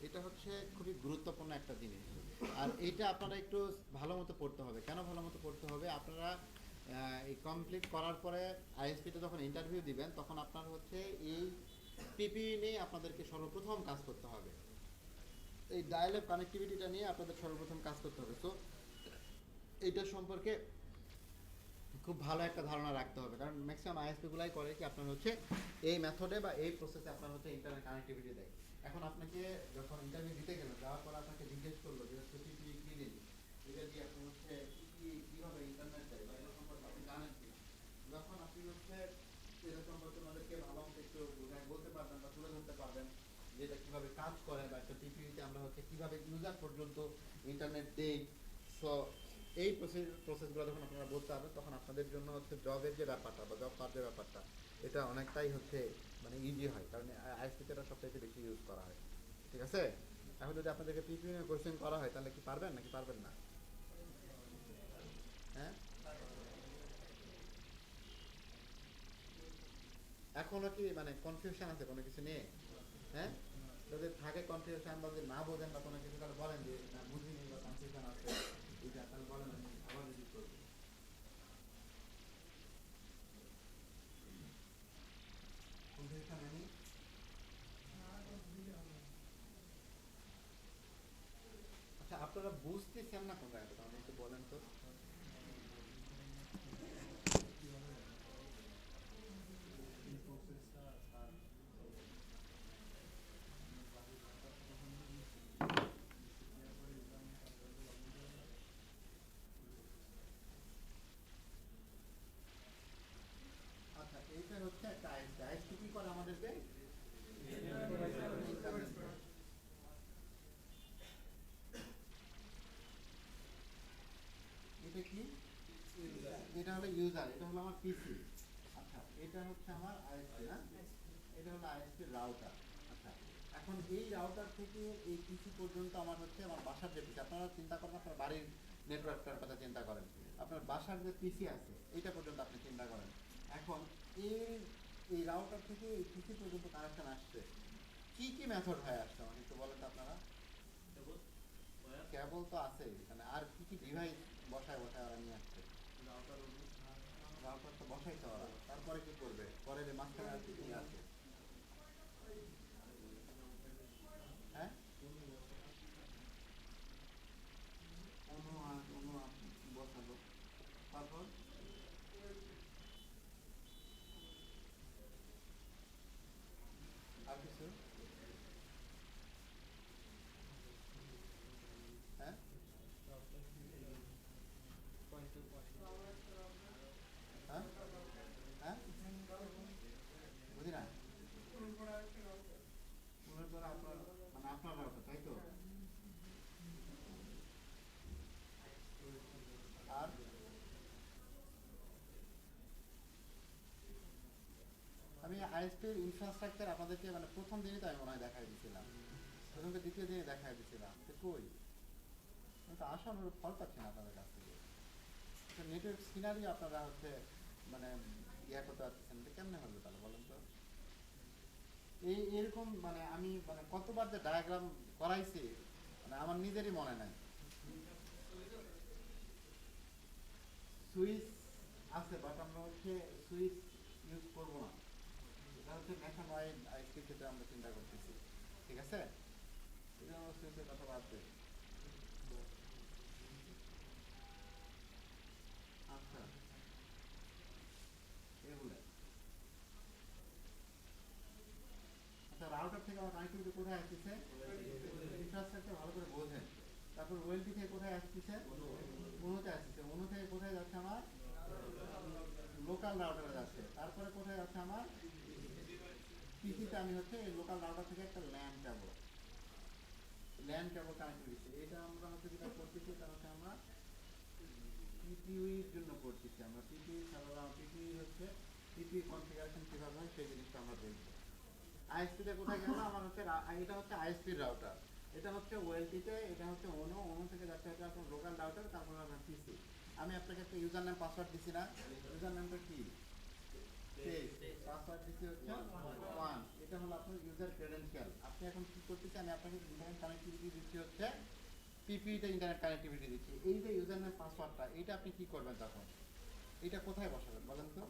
এটা হচ্ছে খুবই গুরুত্বপূর্ণ একটা জিনিস। আর এটা আপনারা একটু ভালো মতো পড়তে হবে। কেন ভালো মতো পড়তে হবে, আপনারা এই কমপ্লিট করার পরে আইএসপিতে যখন ইন্টারভিউ দিবেন, তখন আপনার হচ্ছে এই পিপি নিয়ে আপনাদেরকে সর্বপ্রথম কাজ করতে হবে। এই ডায়াল আপ কানেক্টিভিটিটা নিয়ে আপনাদের সর্বপ্রথম কাজ করতে হবে। তো এইটা সম্পর্কে খুব ভালো একটা ধারণা রাখতে হবে, কারণ ম্যাক্সিমাম আইএসপিগুলাই করে কি, আপনার হচ্ছে এই মেথডে বা এই প্রসেসে আপনার হচ্ছে ইন্টারনেট কানেক্টিভিটি দেয়। এখন আপনাকে যখন ইন্টারভিউ দিতে গেলেন, যাওয়ার পর আপনাকে জিজ্ঞেস করলো যে হচ্ছে পিপি কি দিন, এটা দিয়ে আপনি হচ্ছে কি কীভাবে ইন্টারনেট দেয় বা এটা সম্পর্কে আপনি জানেন কি, যখন আপনি হচ্ছে এটা সম্পর্কে আমাদেরকে ভালো মতো একটু বলতে পারবেন বা তুলে ধরতে পারবেন যে এটা কীভাবে কাজ করে, বা একটা পিপিতে আমরা হচ্ছে কীভাবে ইউজার পর্যন্ত ইন্টারনেট দেই। সো এই প্রসেসগুলো যখন আপনারা বলতে পারবেন, তখন আপনাদের জন্য হচ্ছে জবের যে ব্যাপারটা বা জব পাওয়ার যে ব্যাপারটা, এটা অনেকটাই হচ্ছে মানে ইজি হয়, কারণ আইএসপিতে এটা সবথেকে বেশি ইউজ করা হয়, ঠিক আছে? এখন যদি আপনাদেরকে পিপি নিয়ে কোয়েশ্চেন করা হয়, তাহলে কি পারবেন নাকি পারবেন না? হ্যাঁ, এখনো কি মানে কনফিউশন আছে কোনো কিছু নিয়ে? হ্যাঁ, যদি থাকে কনফিউশন বা যদি না বোঝেন বা কোনো কিছু, তাহলে বলেন যে না বুঝিনি বা কনফিউশন আছে, এটা তাহলে বলেন, আমি আবার রিপিট করবো। Confusion any? আচ্ছা, আপনারা বুঝতেছেন না কোন জায়গাটা, আমাকে একটু বলেন তো। আচ্ছা, এইটা হচ্ছে একটা আইএসপি। আইএসপি কি করে আমাদেরকে? এটা কি? এটা হলো ইউজার, এটা হলো আমার পিসি। আচ্ছা, এটা হচ্ছে আমার আইএসপি না, এটা হলো আইএসপি রাউটার। আচ্ছা, এখন এই রাউটার থেকে এই পিসি পর্যন্ত আমার হচ্ছে আমার বাসার যে পিসি, আপনারা চিন্তা করেন আপনার বাড়ির নেটওয়ার্কটার কথা চিন্তা করেন, আপনার বাসার যে পিসি আছে এটা পর্যন্ত আপনি চিন্তা করেন। এখন এই এই রাউটার থেকে এই পিসি পর্যন্ত কানেকশন আসছে, কি কি মেথড হয়ে আসছে আমাকে একটু বলেন তো আপনারা। কেবল ওয়্যার কেবল তো আছে এখানে, আর কি কি ডিভাইস বসায় বসায় ওরা নিয়ে আসছে। রাউটার অনু রাউটার তো বসাইতে ওরা, তারপরে কি করবে, পরে যে মাঝখানে আর কি কি আছে। হ্যাঁ, অনু বসালো, তারপর আর কিছু। হ্যাঁ, হ্যাঁ, হ্যাঁ, বুঝি না। মনে করো আপনার মানে আপনার রাউটার, তাই তো। আর আমি আইএসপির ইনফ্রাস্ট্রাকচার আপনাদেরকে মানে প্রথম দিনই তো আমি মনে হয় দেখাই দিয়েছিলাম, প্রথম তো দ্বিতীয় দিনে দেখাই দিয়েছিলাম, তো কই আমি তো আশা অনুরূপ ফল পাচ্ছি না আপনাদের কাছ থেকে। নেটওয়ার্ক সিনারি আপনারা হচ্ছে মানে ইয়া করতে পারতেছেন, এটা কেমনে হবে তাহলে বলেন তো। এই এরকম মানে আমি মানে কতবার যে ডায়াগ্রাম করাইছি মানে আমার নিজেরই মনে নাই। সুইচ আছে বাট আমরা হচ্ছে সুইচ ইউজ করবো না, এটা হচ্ছে ন্যাশন ওয়াইড আইএসপির ক্ষেত্রে আমরা চিন্তা করতেছি, ঠিক আছে। এটা আমরা সুইচের কথা বাদ দেই। আচ্ছা, এগুলো আচ্ছা, রাউটার থেকে আমার কানেক্টিভিটি কোথায় আসতেছে, ইনফ্রাস্ট্রাকচার ভালো করে বোঝেন। তারপর ওয়েলটি থেকে কোথায় আসতেছে, অনুতে আসতেছে, অনু থেকে কোথায় যাচ্ছে আমার লোকাল রাউটারে যাচ্ছে, তারপরে কোথায় যাচ্ছে আমার পিসিতে। আমি হচ্ছে এই লোকাল রাউটার থেকে একটা ল্যান কেবল কানেক্ট করেছি। এটা আমরা হচ্ছে যেটা করতেছি এটা হচ্ছে আমরা পিপিইউর জন্য করতেছি, আমরা পিপিই সাধারণ পিপিই হচ্ছে পিপিই কনফিগারেশন কীভাবে হয় সেই জিনিসটা আমরা দেখবো। আইএসপিটা কোথায় গেল আমার হচ্ছে এটা হচ্ছে আইএসপির রাউটার, এটা হচ্ছে ওয়েলটিতে, এটা হচ্ছে অনু থেকে যাচ্ছে হচ্ছে আপনার লোকাল রাউটার, তারপর আপনার পিসি। আমি আপনাকে একটা ইউজার নেম পাসওয়ার্ড দিছি না, ইউজার নেমটা কি, পাসওয়ার্ড দিছি হচ্ছে 1, এটা হলো আপনার ইউজার ক্রেডেনশিয়াল। আপনি এখন কি করতেছি, আমি আপনাকে ইন্টারনেট কানেক্টিভিটি দিচ্ছি হচ্ছে পিপিইতে ইন্টারনেট কানেক্টিভিটি দিচ্ছি। এই যে ইউজার নেম পাসওয়ার্ডটা এটা আপনি কি করবেন তখন, এটা কোথায় বসাবেন বলেন তো।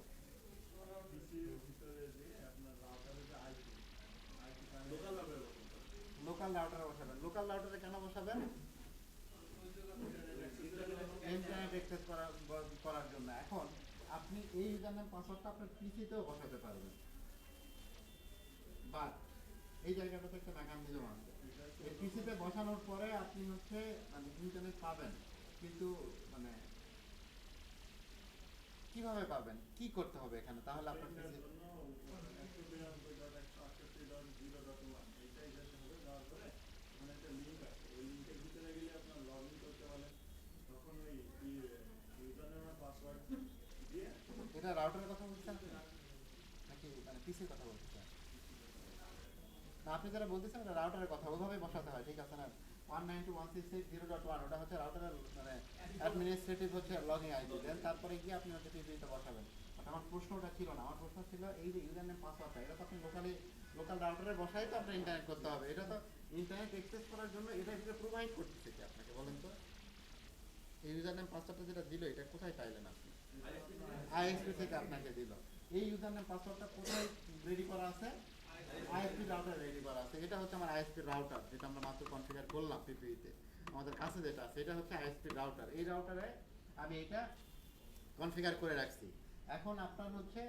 লোকাল রাউটার ব্যবহার করে লোকাল রাউটারে বসাবেন। লোকাল রাউটারে কেন বসাবেন, ইন্টারনেট অ্যাক্সেস করার জন্য। এখন আপনি এই ইউজার নেম পাসওয়ার্ডটা আপনার পিসিতেও বসাতে পারবেন, বাট এই জায়গাটাতে একটা মেকানিজম আছে। এই পিসিতে বসানোর পরে আপনি হচ্ছে মানে ইন্টারনেট পাবেন, কিন্তু মানে কিভাবে পাবেন, কি করতে হবে এখানে তাহলে আপনার পিসি। এটা রাউটারের কথা বলছেন নাকি মানে পিসির কথা বলতেছেন। না, আপনি যারা বলতেছেন এটা রাউটারের কথা, ওইভাবেই বসাতে হয়, ঠিক আছে না। 192.168.0.1 ওটা হচ্ছে রাউটারের মানে অ্যাডমিনিস্ট্রেটিভ হচ্ছে লগইন আইডি, দেন তারপরে গিয়ে আপনি হচ্ছে পিপিইতে বসাবেন। বাট আমার প্রশ্নটা ছিল না, আমার প্রশ্ন ছিল এই যে ইউজার নেম পাসওয়ার্ডটা, এটা তো আপনি লোকাল রাউটারে বসাই তো আপনার ইন্টারনেট করতে হবে, এটা তো ইন্টারনেট অ্যাক্সেস করার জন্য এটা প্রোভাইড করতেছে কি আপনাকে বলেন তো। এই ইউজার নেম পাসওয়ার্ডটা যেটা দিল এটা কোথায় পাইলেন আপনি, আইএসপি থেকে আপনাকে দিল। এই ইউজার নেম পাসওয়ার্ডটা কোথায় রেডি করা আছে, আইএসপি রাউটার রেডি করা আছে। এটা হচ্ছে আমার আইএসপি রাউটার যেটা আমরা মাত্র কনফিগার করলাম পিপিইতে, আমাদের কাছে যেটা আছে এটা হচ্ছে আইএসপি রাউটার। এই রাউটারে আমি এটা কনফিগার করে রাখছি। এখন আপনার হচ্ছে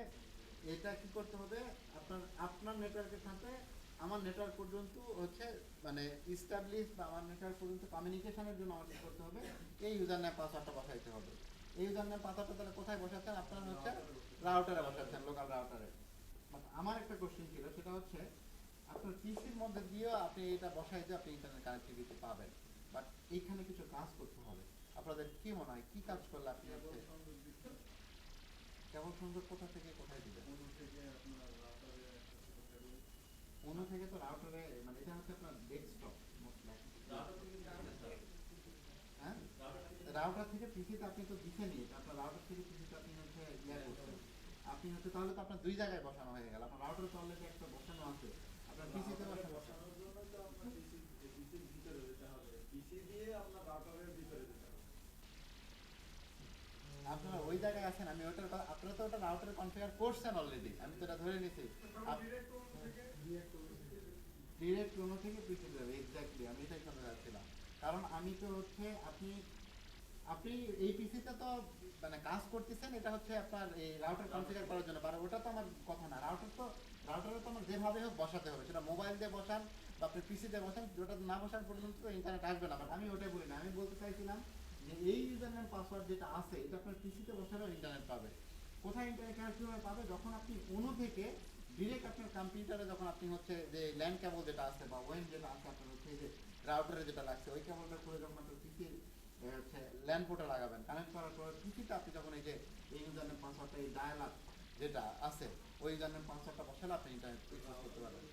এটা কি করতে হবে, আপনার নেটওয়ার্কের সাথে আমার নেটওয়ার্ক পর্যন্ত হচ্ছে মানে ইস্টাবলিশ বা আমার নেটওয়ার্ক পর্যন্ত কমিউনিকেশনের জন্য আমার কি করতে হবে, এই ইউজার নেম পাসওয়ার্ডটা বসাইতে হবে। এই ইউজার নেম পাসওয়ার্ডটা তাহলে কোথায় বসাচ্ছেন, আপনার হচ্ছে রাউটারে বসাচ্ছেন, লোকাল রাউটারে। আমার একটা কোশ্চেন ছিল, সেটা হচ্ছে আপনার পিসির মধ্যে দিয়েও আপনি এটা বসাই দিয়ে আপনি ইন্টারনেট কানেক্টিভিটি পাবেন, বাট এইখানে কিছু কাজ করতে হবে। আপনাদের কি মনে হয় কি কাজ করলে আপনি হচ্ছে কেবল সংযোগ কোথা থেকে কোথায় দিবেন, অন্য থেকে তো রাউটারে মানে এটা হচ্ছে আপনার ডেস্কটপ মোস্ট লাইকলি। রাউটার থেকে হ্যাঁ, রাউটার পিসিতে আপনি তো দিচ্ছেনই, আপনার রাউটার থেকে পিসিতে আপনি হচ্ছে ইয়া করছেন, আপনি হচ্ছে তাহলে তো আপনার দুই জায়গায় বসানো হয়ে গেল। আপনার রাউটার তো অলরেডি একটা বসানো আছে, আপনার পিসিতে বসানোর জন্য তো আপনার পিসির ভিতরে যেতে হবে, পিসি দিয়ে আপনার রাউটারের ভিতরে যেতে হবে। আপনারা ওই জায়গায় আছেন, আমি ওটার আপনারা তো ওটা রাউটারে কনফিগার করছেন অলরেডি, আমি তো এটা ধরে নিছি। ডিরেক্ট কোনো থেকে পিসি যাবে, এক্স্যাক্টলি আমি এটাই করতে যাচ্ছিলাম। কারণ আমি তো হচ্ছে আপনি আপনি এই পিসিতে তো মানে কাজ করতেছেন, এটা হচ্ছে আপনার এই রাউটার কনফিগার করার জন্য, আর ওটা তো আমার কথা না। রাউটারে তো আমার যেভাবে হোক বসাতে হবে, সেটা মোবাইল দিয়ে বসান বা আপনি পিসি দিয়ে বসান, ওটা না বসান পর্যন্ত তো ইন্টারনেট আসবে না। আমি ওটাই বলি না, আমি বলতে চাইছিলাম যে এই ইউজার নেম পাসওয়ার্ড যেটা আছে এটা আপনার পিসিতে বসালেও ইন্টারনেট পাবে। কোথায় ইন্টারনেট কীভাবে পাবে? যখন আপনি অন্য থেকে ডিরেক্ট আপনার কম্পিউটারে যখন আপনি হচ্ছে যে ল্যান্ড কেবল যেটা আছে বা ওয়েন যেটা আছে আপনার হচ্ছে এই যে রাউটারে যেটা লাগছে ওই কেবলটা করে যখন আপনার পিসির হচ্ছে ল্যান্ড পোর্টে লাগাবেন, কানেক্ট করার পর পিসিতে আপনি যখন এই যে এই ইউজার নেম পাসওয়ার্ডটা এই ডায়াল আপ যেটা আছে ওই ইউজার নেম পাসওয়ার্ডটা বসালে আপনি ইন্টারনেট ইউজ করতে পারবেন।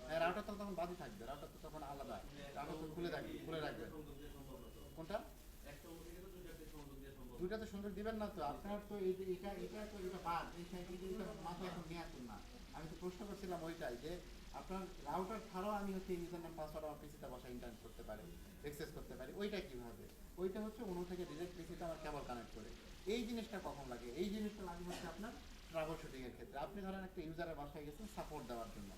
হ্যাঁ, রাউটার তো তখন বাদই থাকবে, রাউটার তো তখন আলাদা, রাউটার তো খুলে রাখবেন। কোনটা? দুইটা তো সুন্দর দিবেন না তো, আপনার তো এই যে এটা বাদ, এই সাইডে এটা মাথায় এখন নিয়ে আসুন না। আমি তো প্রশ্ন করছিলাম ওইটাই যে আপনার রাউটার ছাড়াও আমি হচ্ছে ইউজার নেম পাসওয়ার্ড আমার পিসিতে বসা ইন্টারনেট করতে পারি, অ্যাক্সেস করতে পারি। ওইটা কিভাবে? ওইটা হচ্ছে অন্য থেকে ডিরেক্ট পিসিতে আমার কেবল কানেক্ট করে। এই জিনিসটা কখন লাগে? এই জিনিসটা লাগে হচ্ছে আপনার ট্রাবল শুটিং এর ক্ষেত্রে। আপনি ধরেন একটা ইউজারের বাসায় গেছেন সাপোর্ট দেওয়ার জন্য,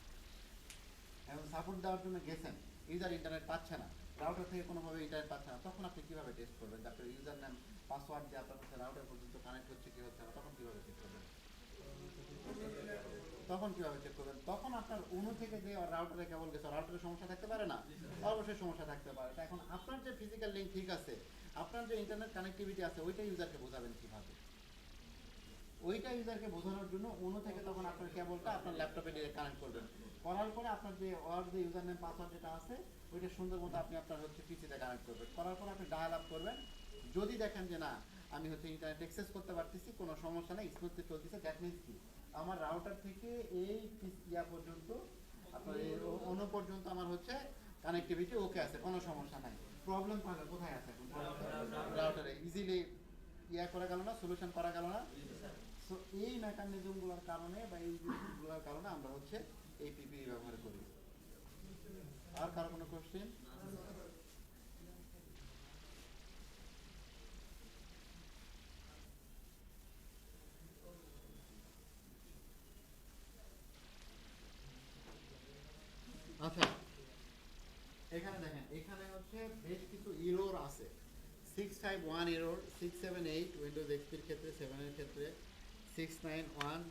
এবং সাপোর্ট দেওয়ার জন্য গেছেন, ইউজার ইন্টারনেট পাচ্ছে না, রাউটার থেকে কোনোভাবে ইন্টারনেট পাচ্ছে না, তখন আপনি কীভাবে টেস্ট করবেন যে আপনার ইউজার নেম পাসওয়ার্ড যে আপনার হচ্ছে রাউটার পর্যন্ত কানেক্ট হচ্ছে কি হচ্ছে না, তখন কীভাবে চেক করবেন? তখন আপনার অন্য থেকে যে রাউটারে কেবল গেছে, রাউটারের সমস্যা থাকতে পারে না? অবশ্যই সমস্যা থাকতে পারে। এখন আপনার যে ফিজিক্যাল লিঙ্ক ঠিক আছে, আপনার যে ইন্টারনেট কানেক্টিভিটি আছে, ওইটা ইউজারকে বোঝাবেন কীভাবে? ওইটা ইউজারকে বোঝানোর জন্য অন্য থেকে তখন আপনার কেবলটা আপনার ল্যাপটপে ডিরেক্ট কানেক্ট করবেন, করার পরে আপনার যে যে ইউজার নেম পাসওয়ার্ড যেটা আছে ওইটা সুন্দর মতো আপনি আপনার হচ্ছে পিসিতে কানেক্ট করবেন, করার পর আপনি ডায়াল আপ করবেন। যদি দেখেন যে না আমি হচ্ছে ইন্টারনেট অ্যাক্সেস করতে পারতেছি, কোনো সমস্যা নেই, স্মুথলি চলতেছে, দ্যাট মিনস কি আমার রাউটার থেকে এই ইয়া পর্যন্ত আপনার এই অন্য পর্যন্ত আমার হচ্ছে কানেক্টিভিটি ওকে আছে, কোনো সমস্যা নাই। প্রবলেম তাহলে কোথায় আছে? এখন রাউটারে ইজিলি ইয়া করা গেল না, সলিউশন করা গেল না। সো এই মেকানিজমগুলোর কারণে বা এই জিনিসগুলোর কারণে আমরা হচ্ছে এই পিপিই ব্যবহার করি। আর কারো কোনো কোশ্চেন? আচ্ছা, এখানে দেখেন, এখানে হচ্ছে বেশ কিছু ইরোর আছে। 651 ইরোর, 678 উইন্ডোজ এক্সপির ক্ষেত্রে, 7 এর ক্ষেত্রে, 691।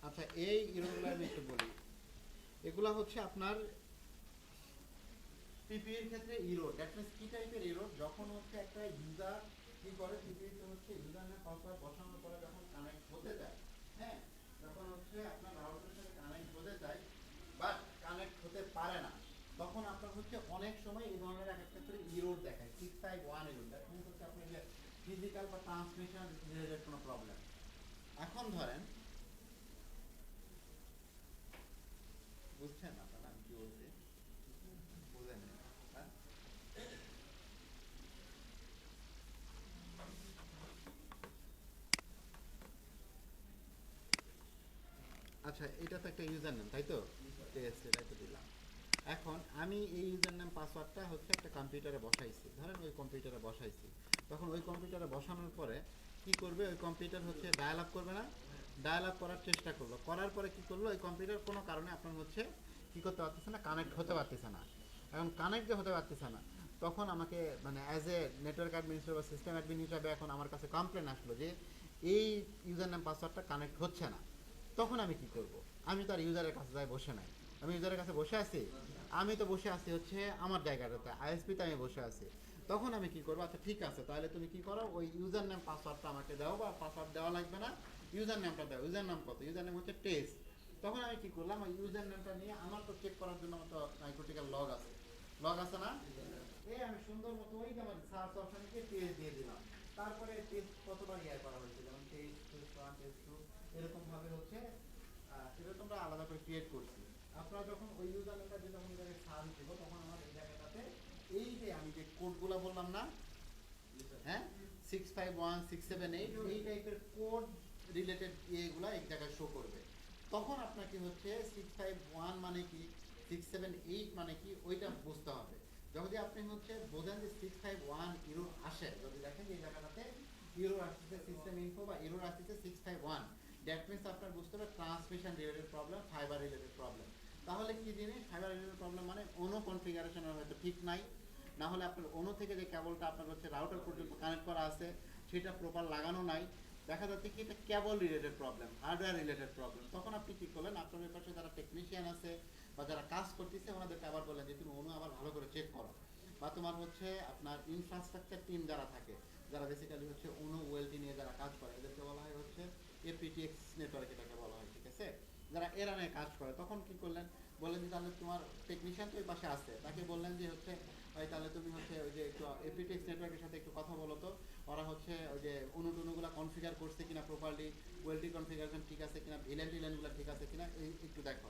আচ্ছা, এই ইরোরগুলো আমি একটু বলি। এগুলা হচ্ছে আপনার পিপির ক্ষেত্রে ইরোর। দ্যাট মিনস কি টাইপের ইরোর? যখন হচ্ছে একটা ইউজার কি করে, পিপিতে হচ্ছে ইউজার নেম পাসওয়ার্ড বসানোর পরে যখন কানেক্ট হতে যায়, হ্যাঁ, যখন হচ্ছে আপনার রাউটারের সাথে কানেক্ট হতে যায় বাট কানেক্ট হতে পারে না, তখন আপনার হচ্ছে অনেক সময় এই ধরনের এক একটা করে ইরোর দেখায়। 651 ইরোর, দ্যাট মিনস হচ্ছে আপনার যে ফিজিক্যাল বা ট্রান্সমিশন রিলেটেড কোনো প্রবলেম। এখন ধরেন, বুঝছেন আপনারা আমি কি বলছি? বুঝেন? হ্যাঁ, আচ্ছা, এটা তো একটা ইউজার নেম, তাই তো? টেস্ট, এটাই তো দিলাম। এখন আমি এই ইউজার নেম পাসওয়ার্ডটা হচ্ছে একটা কম্পিউটারে বসাইছি, ধরেন ওই কম্পিউটারে বসাইছি, তখন ওই কম্পিউটারে বসানোর পরে কি করবে, ওই কম্পিউটার হচ্ছে ডায়াল আপ করবে না, ডায়াল আপ করার চেষ্টা করলো, করার পরে কি করলো, ওই কম্পিউটার কোনো কারণে আপনার হচ্ছে কি করতে পারতেছে না, কানেক্ট হতে পারতেছে না। এখন কানেক্ট যে হতে পারতেছে না, তখন আমাকে মানে অ্যাজ এ নেটওয়ার্ক অ্যাডমিনিস্ট্রেটর বা সিস্টেম অ্যাডমিন হিসাবে এখন আমার কাছে কমপ্লেন আসলো যে এই ইউজার নেম পাসওয়ার্ডটা কানেক্ট হচ্ছে না। তখন আমি কি করব? আমি তো আর ইউজারের কাছে যাই বসে নাই, আমি ইউজারের কাছে বসে আছি, আমি তো বসে আছি হচ্ছে আমার জায়গাটাতে, আইএসপিতে আমি বসে আছি। তখন আমি কি করবো, আচ্ছা ঠিক আছে, তাহলে তুমি কি করো, ওই ইউজার নেম পাসওয়ার্ডটা আমাকে দাও, বা পাসওয়ার্ড দেওয়া লাগবে না, ইউজার নেমটা দাও। ইউজার নাম কত? ইউজার নেম হচ্ছে টেস্ট। তখন আমি কি করলাম, ওই ইউজার নেমটা নিয়ে আমার তো চেক করার জন্য আমার তো মাইক্রোটিক্যাল লগ আছে না, এই আমি সুন্দর মতো ওই যে আমার সার্চ অপশনে গিয়ে টেস্ট দিয়ে দিলাম। তারপরে টেস্ট কতবার ইয়ে করা হয়েছে, যেমন টেস্ট, টেস্ট 1, টেস্ট 2, এরকম ভাবে হচ্ছে এটা তোমরা আলাদা করে ক্রিয়েট করছি। আপনারা যখন ওই ইউজার নেমটা দিয়ে যখন সার্চ দেবো, তখন আমার এই জায়গাটাতে এই যে আমি যে কোডগুলো বললাম না, 651 678 এই টাইপের কোড রিলেটেড ইয়েগুলো এক জায়গায় শো করবে। তখন আপনাকে হচ্ছে 651 মানে কি 678 মানে কি ওইটা বুঝতে হবে। যদি আপনি হচ্ছে বোঝেন যে 651 ইরোর আসে, যদি দেখেন যে এই জায়গাটাতে ইরোর আসছে সিস্টেম ইনফো বা ইরোর আসছে 651, দ্যাট মিনস আপনার বুঝতে হবে transmission related problem, fibre related problem. তাহলে কি জিনিস ফাইবার রিলেটেড প্রবলেম মানে অনু কনফিগারেশনের হয়তো ঠিক নাই, না হলে আপনার অনু থেকে যে কেবলটা আপনার হচ্ছে রাউটার পর্যন্ত কানেক্ট করা আছে সেটা প্রপার লাগানো নাই, দেখা যাচ্ছে কি এটা cable related problem, hardware related problem. তখন আপনি কি করলেন, আপনার পাশে যারা টেকনিশিয়ান আছে বা যারা কাজ করতেছে ওনাদেরকে আবার বললেন যে তুমি অনু আবার ভালো করে চেক করো, বা তোমার হচ্ছে আপনার ইনফ্রাস্ট্রাকচার টিম যারা থাকে, যারা বেসিক্যালি হচ্ছে অনু ওয়েলটি নিয়ে যারা কাজ করে এদেরকে বলা হয় হচ্ছে এপিটিএক্স নেটওয়ার্ক এটাকে বলা হয়, ঠিক আছে, যারা এরা নিয়ে কাজ করে। তখন কি করলেন, বললেন যে তাহলে তোমার টেকনিশিয়ান তো ওই পাশে আছে, তাকে বললেন যে হচ্ছে ভাই তাহলে তুমি হচ্ছে ওই যে একটু এপিটিএক্স নেটওয়ার্কের সাথে একটু কথা বলো তো, ওরা হচ্ছে ওই যে অনুটুনুগুলো কনফিগার করছে কিনা প্রপারলি, ওয়েলটি কনফিগারেশন ঠিক আছে কিনা, ভিলেন টিলেনগুলো ঠিক আছে কিনা এই একটু দেখো।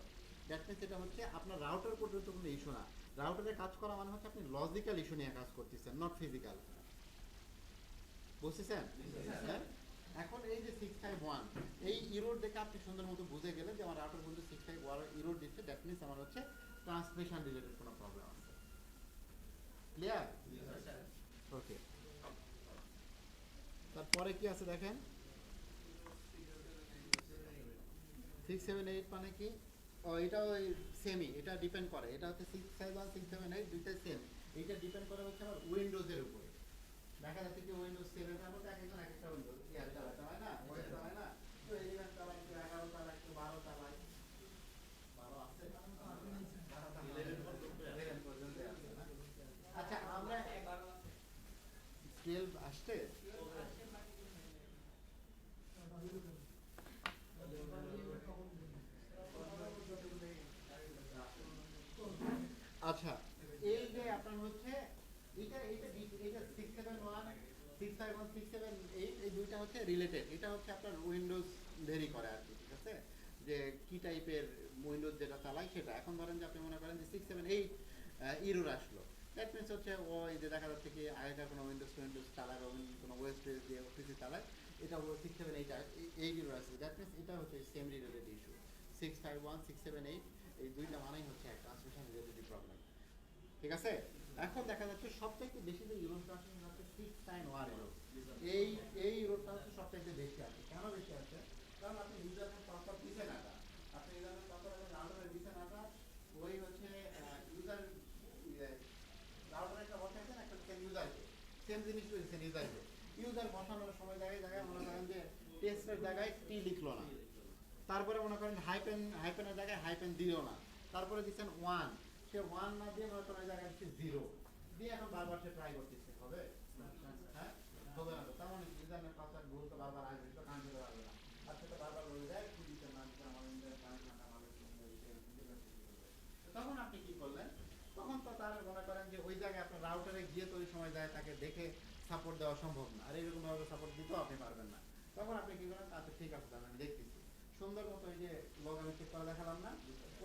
দ্যাট মিনস এটা হচ্ছে আপনার রাউটার পর্যন্ত কোনো ইস্যু না, রাউটারে কাজ করা মানে হচ্ছে আপনি লজিক্যাল ইস্যু নিয়ে কাজ করতেছেন, নট ফিজিক্যাল। বুঝতেছেন? হ্যাঁ। এখন এই যে 651 এই ইরোর দেখে আপনি সুন্দর মতো বুঝে গেলেন যে আমার রাউটার পর্যন্ত 651 ইরোর দিচ্ছে, দ্যাট মিনস আমার হচ্ছে ট্রান্সমিশন রিলেটেড কোনো প্রবলেম আছে। ক্লিয়ার? ওকে। তারপরে কি আছে দেখেন, 678 মানে কি, ও এটা ওই সেমি, এটা ডিপেন্ড করে, এটা হচ্ছে 651 678 দুইটা সেম, এটা ডিপেন্ড করে হচ্ছে আমার উইন্ডোজের উপরে। দেখা যাচ্ছে কি উইন্ডোজ 7 এর মধ্যে একজন একটা উইন্ডোজ ইয়ার চালাতে হয় না, ওয়েব চালায় না, তো এই ইভেন্ট চালায়, 11 চালায়, 12 চালায়, 12 আছে, 11 পর্যন্ত আছে না। আচ্ছা আমরা 12 আসছে, আচ্ছা এই যে আপনার হচ্ছে এটা এটা এটা 671 651 678 এই দুইটা হচ্ছে রিলেটেড, এটা হচ্ছে আপনার উইন্ডোজ ভেরি করে আর কি, ঠিক আছে, যে কি টাইপের উইন্ডোজ যেটা চালায় সেটা। এখন ধরেন যে আপনি মনে করেন যে 678 ইরোর আসলো, দ্যাট মিনস হচ্ছে ওই যে দেখা যাচ্ছে কি আগেকার কোনো উইন্ডোজ চালায় বা কোনো ওয়েব পেজ দিয়ে অফিসে চালায়, এটা 678 এই ইরোর আসছে, দ্যাট মিনস এটা হচ্ছে সেম রিলেটেড ইস্যু। 651 678 এই দুইটা মানেই হচ্ছে একটা ট্রান্সমিশন রিলেটেড প্রবলেম, ঠিক আছে। এখন দেখা যাচ্ছে সবথেকে বেশি যে ইউরোটা আসে সেটা হচ্ছে 691 ইউরো, এই ইউরোটা হচ্ছে সবথেকে বেশি আসে। কেন বেশি আসে? কারণ আপনি ইউজার নেম পাসওয়ার্ড দিচ্ছেন না, আপনি ইউজার নেম পাসওয়ার্ড রাউটারে দিচ্ছেন না, ওই হচ্ছে ইউজার রাউটারে একটা বসাইছেন, একটা দিচ্ছেন ইউজারকে, সেম জিনিস দিচ্ছেন ইউজারকে, ইউজার বসানোর সময় জায়গায় জায়গায় মনে করেন যে টেস্টের জায়গায় টি লিখলো না, তারপরে মনে করেন হাইপেনের জায়গায় হাইপেন দিল না, তারপরে দিচ্ছেন 1, সে 1 না দিয়ে মনে করেন জায়গায় দিচ্ছে 0 দিয়ে, এখন বারবার সে ট্রাই করতেছে, হবে? হ্যাঁ, হবে না। তো তার মানে ইউজারনেম পাসওয়ার্ড ভুল তো বারবার আসবে, তো কাজ করতে পারবে না, আর সেটা বারবার বলে দেয় কি দিচ্ছেন না দিচ্ছেন, আমার ইন্টারনেট কানেকশনটা আমাদের তখন আপনি কি করলেন, তখন তো তার মনে করেন যে ওই জায়গায় আপনার রাউটারে গিয়ে তো ওই সময় যায় তাকে দেখে সাপোর্ট দেওয়া সম্ভব না, আর এরকম ভাবে সাপোর্ট দিতেও আপনি পারবেন না। তখন আপনি কি করেন, আচ্ছা ঠিক আছে তাহলে আমি দেখতেছি, সুন্দর মতো ওই যে লগ আমি চেক করে দেখালাম না,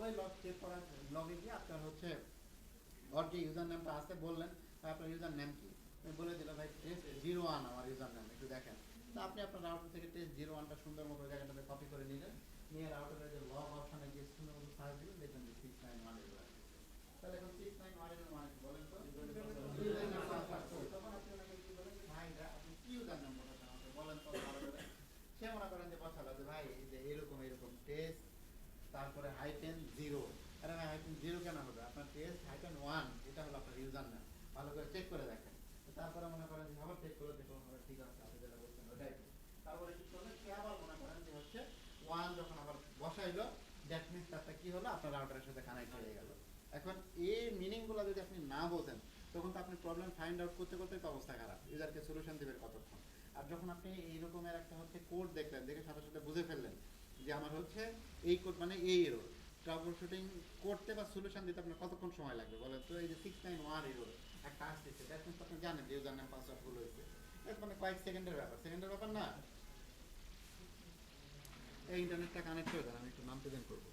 ওই লগ চেক করার লগে গিয়ে আপনার হচ্ছে ওর যে ইউজার নেমটা আছে বললেন, আপনার ইউজার নেম কি, বলে দিল ভাই টেস্ট 01 আমার ইউজার নেম, একটু দেখেন। তো আপনি আপনার রাউটার থেকে টেস্ট 01টা সুন্দর মতো জায়গাটাতে কপি করে নিলেন, নিয়ে রাউটারের যে লগ অপশনে গিয়ে সুন্দর মতো সার্চ দিলেন, দেখবেন যে 691 এর আছে। তাহলে এখন 691 এর মানে বলেন তো, তখন আপনি ওনাকে কি বলেন, ভাই আপনি কি ইউজার নেম বলেছেন আমাকে বলেন তো ভালো করে। সে মনে করেন যে বসালো যে ভাই এই যে এরকম টেস্ট তারপরে -0, আরে ভাই -0 কেন হবে, আপনার টেস্ট -1 এটা হলো আপনার ইউজার নেম, ভালো করে চেক করে দেখেন। তারপরে মনে করেন যে আবার চেক করে দেখুন ঠিক আছে আপনি যেটা বলছেন ওটাই, তারপরে কি করলেন, সে আবার মনে করেন যে হচ্ছে 1 যখন আবার বসাইলো, দ্যাট মিনস তারটা কি হলো, আপনার রাউটারের সাথে কানেক্ট হয়ে গেল। এখন এই মিনিংগুলো যদি আপনি না বোঝেন তখন তো আপনি প্রবলেম ফাইন্ড আউট করতে করতে তো অবস্থা খারাপ, ইউজারকে সলিউশন দিবেন কতক্ষণ। আর যখন আপনি এই রকমের একটা হচ্ছে কোড দেখলেন, দেখে সাথে সাথে বুঝে ফেললেন যে আমার হচ্ছে এই কোড মানে এই এরর, ট্রাবল শুটিং করতে বা সলিউশন দিতে আপনার কতক্ষণ সময় লাগবে বলেন তো। এই যে 691 এরর একটা আসতেছে, দ্যাট মিনস আপনি জানেন যে ইউজার নেম পাসওয়ার্ড ভুল হয়েছে, মানে কয়েক সেকেন্ডের ব্যাপার না। এই ইন্টারনেটটা কানেক্ট করে দেন, আমি একটু নামতে দেন করবো।